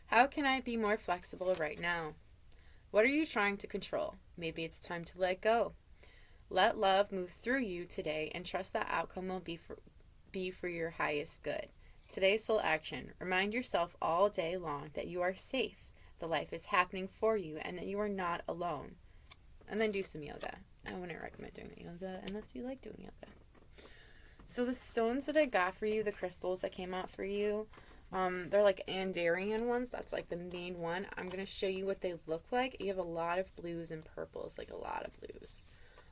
How can I be more flexible right now? What are you trying to control? Maybe it's time to let go. Let love move through you today and trust that outcome will be for your highest good. Today's soul action. Remind yourself all day long that you are safe. The life is happening for you and that you are not alone. And then do some yoga. I wouldn't recommend doing yoga unless you like doing yoga. So the stones that I got for you, the crystals that came out for you, they're like Andarian ones. That's like the main one. I'm going to show you what they look like. You have a lot of blues and purples, like a lot of blues.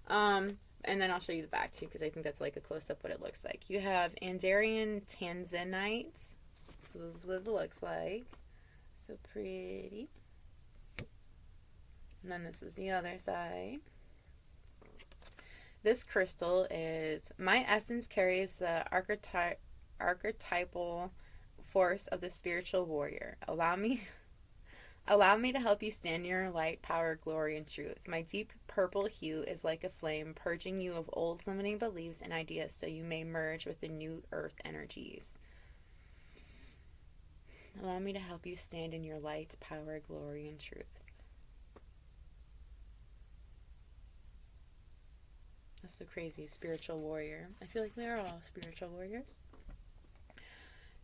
And then I'll show you the back too, because I think that's like a close-up what it looks like. You have Andarian Tanzanite. So this is what it looks like. So pretty. And then this is the other side. This crystal is, my essence carries the archetypal force of the spiritual warrior. Allow me to help you stand in your light, power, glory, and truth. My deep purple hue is like a flame, purging you of old limiting beliefs and ideas so you may merge with the new earth energies. Allow me to help you stand in your light, power, glory, and truth. That's so crazy, spiritual warrior. I feel like we are all spiritual warriors.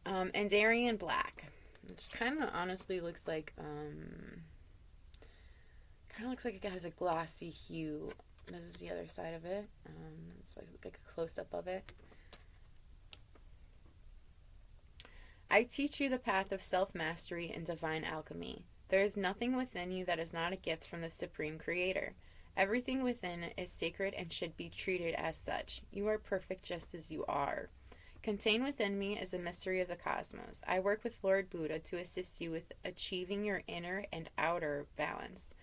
Andarian black, which kind of honestly looks like, it has a glossy hue. This is the other side of it. It's like a close-up of it. I teach you the path of self-mastery and divine alchemy. There is nothing within you that is not a gift from the Supreme Creator. Everything within is sacred and should be treated as such. You are perfect just as you are. Contained within me is the mystery of the cosmos. I work with Lord Buddha to assist you with achieving your inner and outer balance.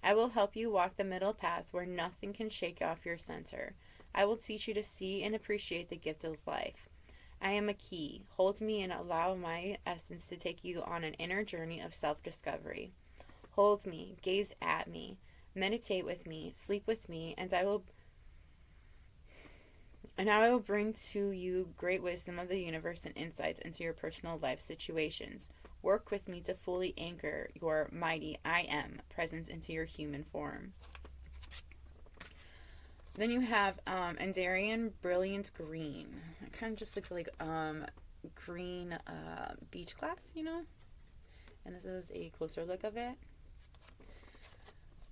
I will help you walk the middle path where nothing can shake off your center. I will teach you to see and appreciate the gift of life. I am a key. Hold me and allow my essence to take you on an inner journey of self-discovery. Hold me, gaze at me, meditate with me, sleep with me, and I will bring to you great wisdom of the universe and insights into your personal life situations. Work with me to fully anchor your mighty I am presence into your human form. Then you have Andarian Brilliant Green. It kind of just looks like green beach glass, you know? And this is a closer look of it.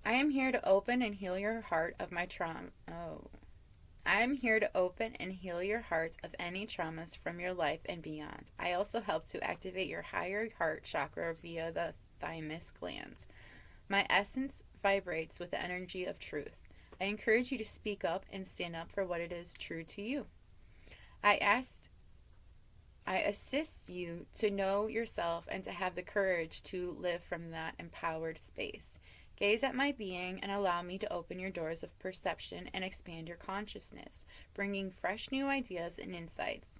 I am here to open and heal your heart of my trauma. I am here to open and heal your heart of any traumas from your life and beyond. I also help to activate your higher heart chakra via the thymus glands. My essence vibrates with the energy of truth. I encourage you to speak up and stand up for what it is true to you. I assist you to know yourself and to have the courage to live from that empowered space. Gaze at my being and allow me to open your doors of perception and expand your consciousness, bringing fresh new ideas and insights.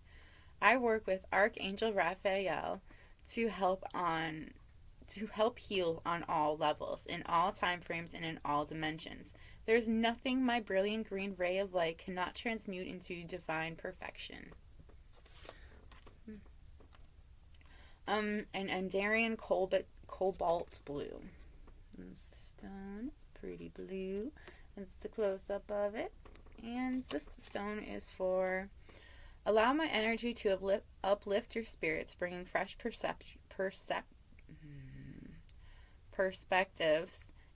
I work with Archangel Raphael to help heal on all levels, in all time frames, and in all dimensions. There is nothing my brilliant green ray of light cannot transmute into divine perfection. An Andarian Cobalt Blue. This stone is pretty blue. That's the close-up of it. And this stone is for allow my energy to uplift your spirits, bringing fresh perspectives,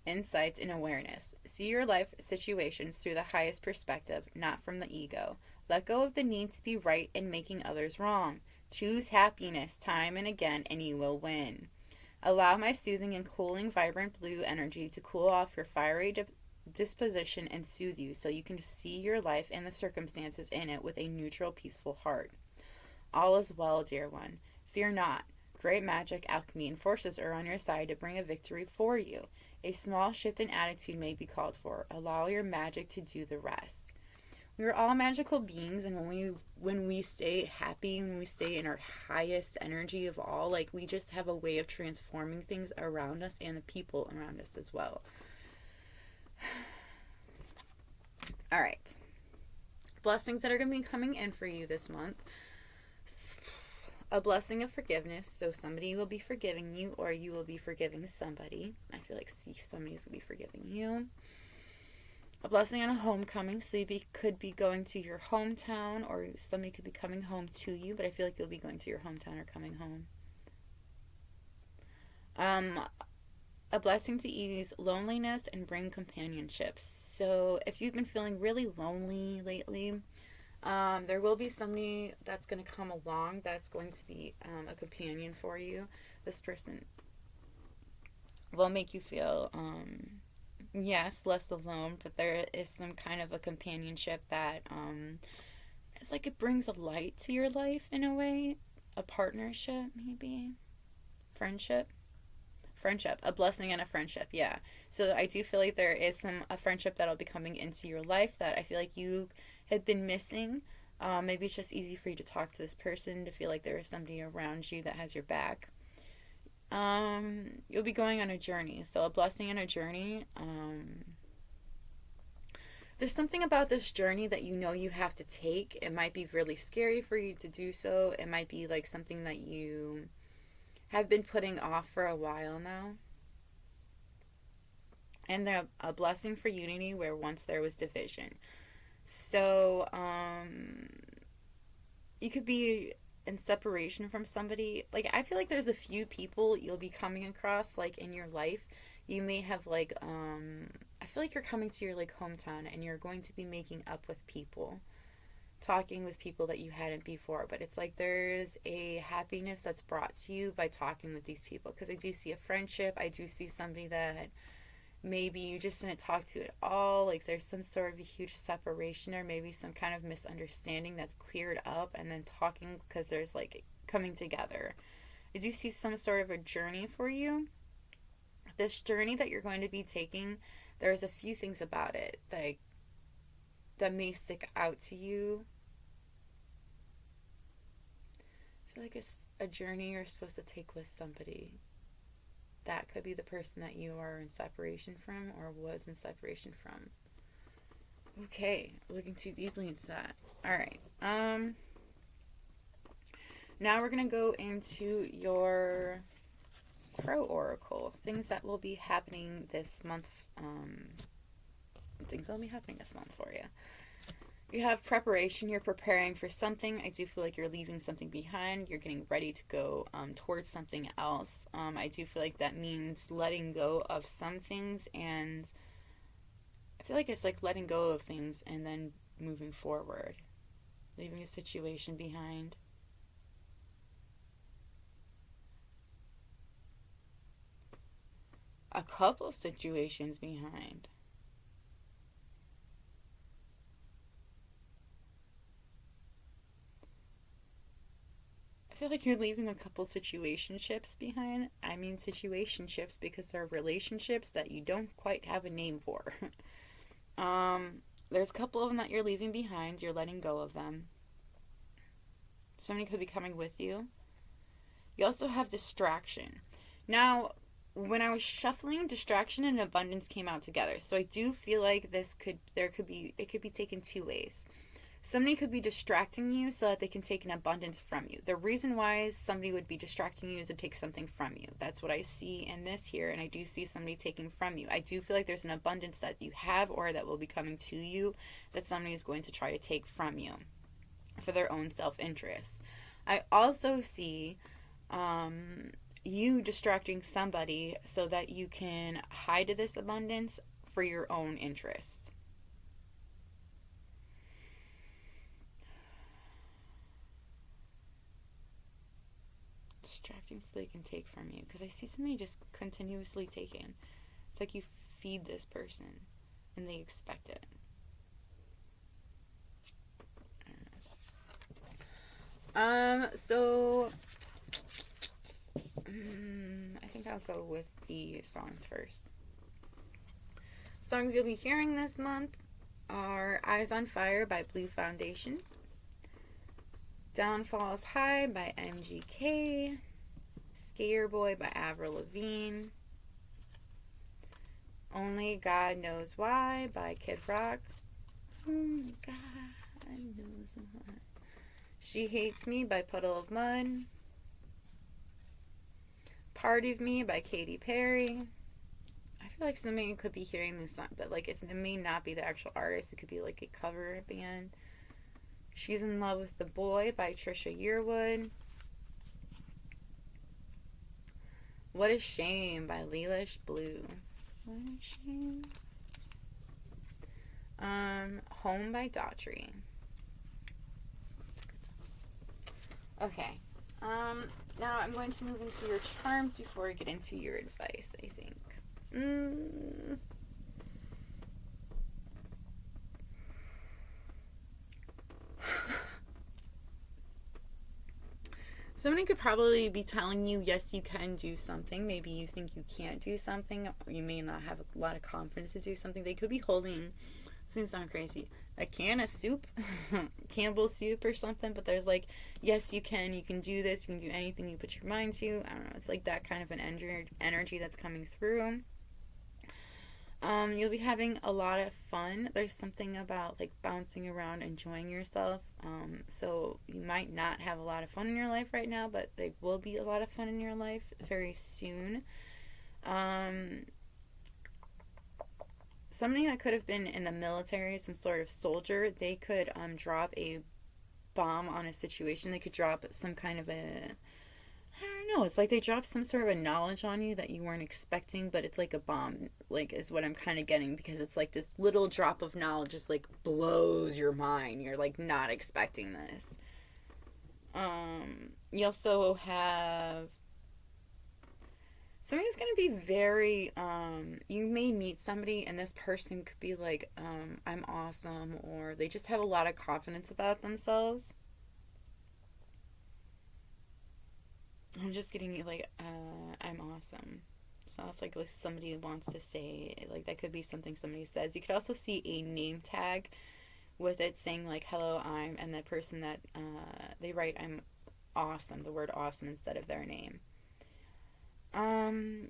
insights, and awareness. See your life situations through the highest perspective, not from the ego. Let go of the need to be right and making others wrong. Choose happiness time and again, and you will win. Allow my soothing and cooling, vibrant blue energy to cool off your fiery disposition and soothe you so you can see your life and the circumstances in it with a neutral, peaceful heart. All is well, dear one. Fear not. Great magic, alchemy, and forces are on your side to bring a victory for you. A small shift in attitude may be called for. Allow your magic to do the rest. We are all magical beings, and when we stay happy, when we stay in our highest energy of all, like, we just have a way of transforming things around us and the people around us as well. All right. Blessings that are going to be coming in for you this month. A blessing of forgiveness, so somebody will be forgiving you, or you will be forgiving somebody. I feel like somebody's going to be forgiving you. A blessing on a homecoming, so you could be going to your hometown, or somebody could be coming home to you, but I feel like you'll be going to your hometown or coming home. A blessing to ease loneliness and bring companionship. So if you've been feeling really lonely lately, there will be somebody that's going to come along that's going to be a companion for you. This person will make you feel yes, less alone, but there is some kind of a companionship that it's like it brings a light to your life in a way. A partnership, maybe. Friendship, a blessing and a friendship, yeah. So I do feel like there is a friendship that'll be coming into your life that I feel like you have been missing. Maybe it's just easy for you to talk to this person, to feel like there is somebody around you that has your back. You'll be going on a journey. So a blessing and a journey. There's something about this journey that you know you have to take. It might be really scary for you to do so. It might be like something that you have been putting off for a while now. And a blessing for unity where once there was division. So, you could be in separation from somebody. Like, I feel like there's a few people you'll be coming across, like, in your life. You may have, like, I feel like you're coming to your, like, hometown and you're going to be making up with people. Talking with people that you hadn't before. But it's like there's a happiness that's brought to you by talking with these people. Because I do see a friendship. I do see somebody that maybe you just didn't talk to at all, like there's some sort of a huge separation or maybe some kind of misunderstanding that's cleared up and then talking because there's like coming together. I do see some sort of a journey for you. This journey that you're going to be taking, there's a few things about it that may stick out to you. I feel like it's a journey you're supposed to take with somebody. That could be the person that you are in separation from or was in separation from. Okay, looking too deeply into that. Alright. Now we're going to go into your Crow Oracle. Things that will be happening this month. Things that will be happening this month for you. You have preparation. You're preparing for something. I do feel like you're leaving something behind. You're getting ready to go towards something else. I do feel like that means letting go of some things, and I feel like it's like letting go of things and then moving forward. Leaving a situation behind. A couple situations behind. I feel like you're leaving a couple situationships behind. I mean situationships because they're relationships that you don't quite have a name for. There's a couple of them that you're leaving behind. You're letting go of them. Somebody could be coming with you. You also have distraction. Now, when I was shuffling, distraction and abundance came out together. So I do feel like it could be taken two ways. Somebody could be distracting you so that they can take an abundance from you. The reason why somebody would be distracting you is to take something from you. That's what I see in this here, and I do see somebody taking from you. I do feel like there's an abundance that you have or that will be coming to you that somebody is going to try to take from you for their own self-interest. I also see you distracting somebody so that you can hide this abundance for your own interest. Distracting so they can take from you. Because I see somebody just continuously taking. It's like you feed this person and they expect it. So I think I'll go with the songs first. Songs you'll be hearing this month are Eyes on Fire by Blue Foundation, Downfalls High by MGK, Skater Boy by Avril Lavigne, Only God Knows Why by Kid Rock, Only God Knows Why, She Hates Me by Puddle of Mud, Part of Me by Katy Perry. I feel like somebody could be hearing this song, but like it may not be the actual artist. It could be like a cover band. She's in Love with the Boy by Trisha Yearwood. What a Shame by Leelish Blue. What a shame. Home by Daughtry. Okay. Now I'm going to move into your charms before I get into your advice, I think. Somebody could probably be telling you, yes, you can do something. Maybe you think you can't do something, or you may not have a lot of confidence to do something. They could be holding, this is sound crazy, a can of soup, Campbell's soup or something, but there's like, yes, you can do this, you can do anything you put your mind to. I don't know, it's like that kind of an energy that's coming through. You'll be having a lot of fun. There's something about like bouncing around, enjoying yourself. So you might not have a lot of fun in your life right now, but there will be a lot of fun in your life very soon. Somebody that could have been in the military, some sort of soldier, they could drop a bomb on a situation. They could drop some kind of I don't know, it's like they dropped some sort of a knowledge on you that you weren't expecting, but it's like a bomb, like, is what I'm kind of getting, because it's like this little drop of knowledge just like blows your mind. You're like not expecting this. You also have Somebody's going to be very, you may meet somebody and this person could be like, I'm awesome, or they just have a lot of confidence about themselves. I'm just getting like, I'm awesome. So it's like somebody wants to say, like that could be something somebody says. You could also see a name tag with it saying like, hello, I'm, and that person that, they write, I'm awesome, the word awesome instead of their name.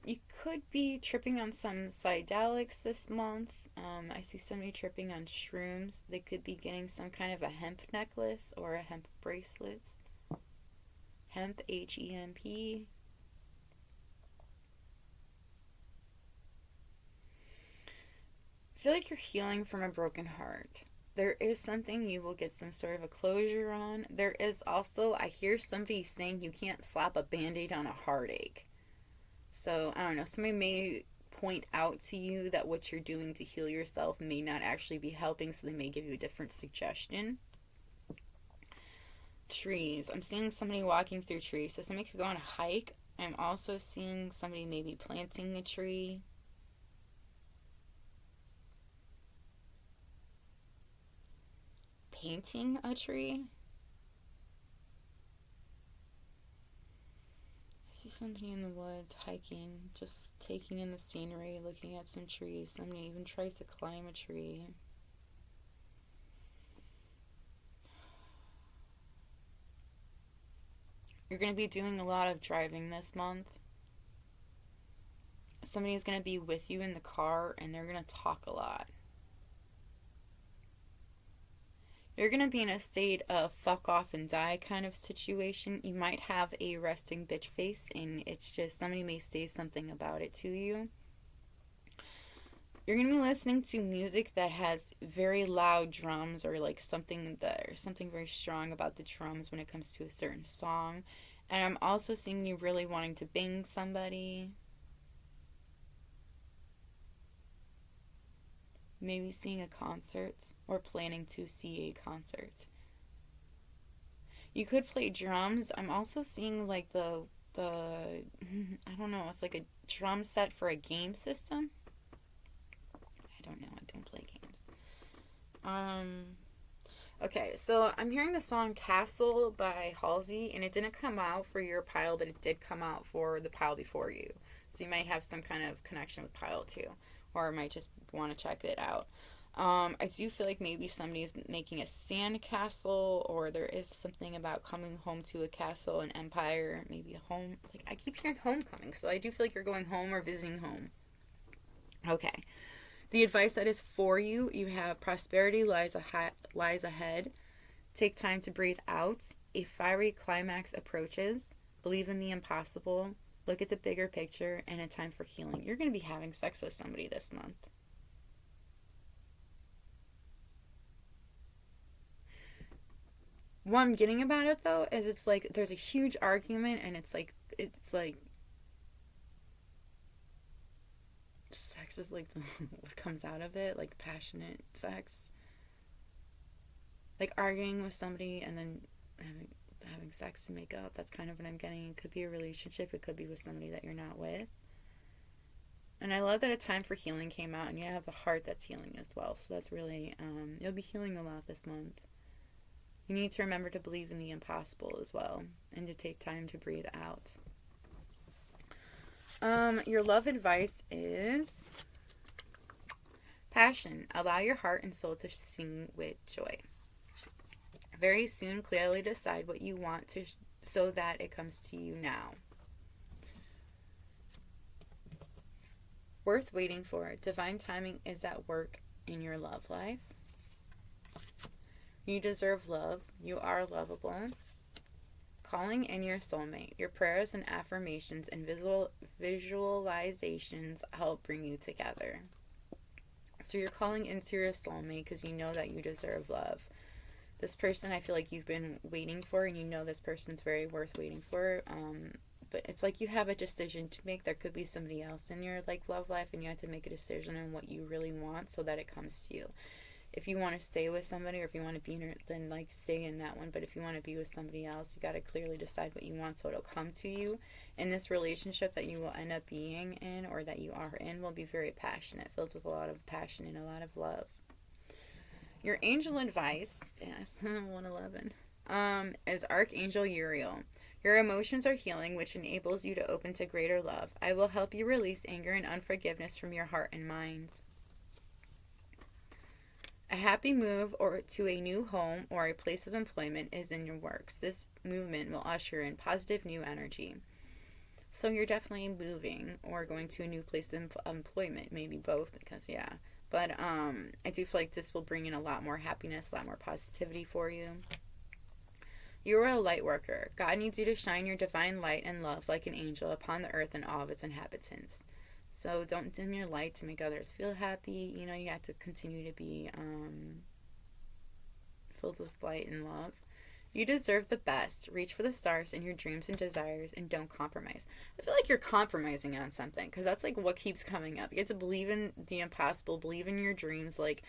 You could be tripping on some psychedelics this month. I see somebody tripping on shrooms. They could be getting some kind of a hemp necklace or a hemp bracelet. Hemp, H-E-M-P. I feel like you're healing from a broken heart. There is something you will get some sort of a closure on. There is also, I hear somebody saying you can't slap a band-aid on a heartache. So, I don't know, somebody may point out to you that what you're doing to heal yourself may not actually be helping, so they may give you a different suggestion. Trees. I'm seeing somebody walking through trees, so somebody could go on a hike. I'm also seeing somebody maybe planting a tree. Painting a tree. See somebody in the woods hiking, just taking in the scenery, looking at some trees. Somebody even tries to climb a tree. You're going to be doing a lot of driving this month. Somebody's going to be with you in the car and they're going to talk a lot. You're going to be in a state of fuck off and die kind of situation. You might have a resting bitch face and it's just somebody may say something about it to you. You're going to be listening to music that has very loud drums or like something very strong about the drums when it comes to a certain song. And I'm also seeing you really wanting to bang somebody. Maybe seeing a concert or planning to see a concert. You could play drums. I'm also seeing like the I don't know, it's like a drum set for a game system. I don't know, I don't play games. Okay, so I'm hearing the song Castle by Halsey, and it didn't come out for your pile, but it did come out for the pile before you. So you might have some kind of connection with pile 2. Or might just want to check it out. I do feel like maybe somebody's making a sand castle, or there is something about coming home to a castle, an empire, maybe a home. Like I keep hearing homecoming, so I do feel like you're going home or visiting home. Okay. The advice that is for you, you have prosperity lies ahead. Take time to breathe out. A fiery climax approaches. Believe in the impossible. Look at the bigger picture and a time for healing. You're going to be having sex with somebody this month. What I'm getting about it though is it's like there's a huge argument and it's like sex is like what comes out of it, like passionate sex. Like arguing with somebody and then having sex to make up. That's kind of what I'm getting. It could be a relationship. It could be with somebody that you're not with. And I love that a time for healing came out, and you have the heart that's healing as well. So that's really, you'll be healing a lot this month. You need to remember to believe in the impossible as well, and to take time to breathe out. Your love advice is passion. Allow your heart and soul to sing with joy. Very soon, clearly decide what you want to so that it comes to you now. Worth waiting for. Divine timing is at work in your love life. You deserve love. You are lovable. Calling in your soulmate. Your prayers and affirmations and visualizations help bring you together. So you're calling into your soulmate because you know that you deserve love. This person I feel like you've been waiting for, and you know this person's very worth waiting for. But it's like you have a decision to make. There could be somebody else in your like love life, and you have to make a decision on what you really want so that it comes to you. if you want to stay with somebody, or if you want to be in it, then like stay in that one. But if you want to be with somebody else, you got to clearly decide what you want, so it'll come to you. And this relationship that you will end up being in, or that you are in, will be very passionate, filled with a lot of passion and a lot of love. Your angel advice, yes, 111, is Archangel Uriel. Your emotions are healing, which enables you to open to greater love. I will help you release anger and unforgiveness from your heart and mind. A happy move or to a new home or a place of employment is in your works. This movement will usher in positive new energy. So you're definitely moving or going to a new place of employment, maybe both, because yeah. But I do feel like this will bring in a lot more happiness, a lot more positivity for you. You are a light worker. God needs you to shine your divine light and love like an angel upon the earth and all of its inhabitants. So don't dim your light to make others feel happy. You know, you have to continue to be filled with light and love. You deserve the best. Reach for the stars in your dreams and desires, and don't compromise. I feel like you're compromising on something, because that's like what keeps coming up. You have to believe in the impossible, believe in your dreams. Like,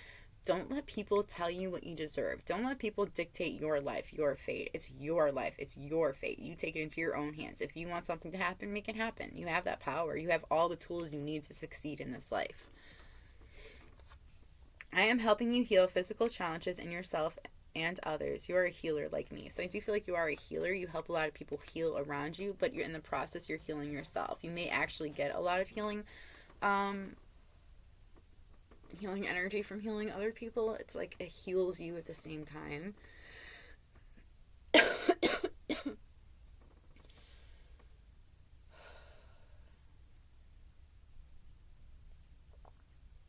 don't let people tell you what you deserve. Don't let people dictate your life, your fate. It's your life. It's your fate. You take it into your own hands. If you want something to happen, make it happen. You have that power. You have all the tools you need to succeed in this life. I am helping you heal physical challenges in yourself and others. You are a healer like me. So I do feel like you are a healer. You help a lot of people heal around you, but you're in the process, you're healing yourself. You may actually get a lot of healing energy from healing other people. It's like it heals you at the same time.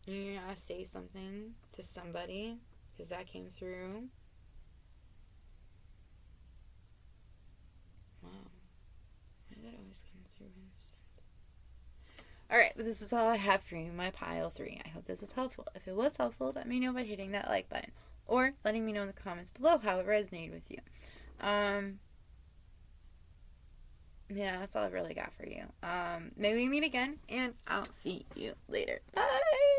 You gotta say something to somebody, because that came through. Wow. Why did that always come through? Alright, this is all I have for you, my pile 3. I hope this was helpful. If it was helpful, let me know by hitting that like button, or letting me know in the comments below how it resonated with you. Yeah, that's all I've really got for you. Maybe we meet again, and I'll see you later. Bye!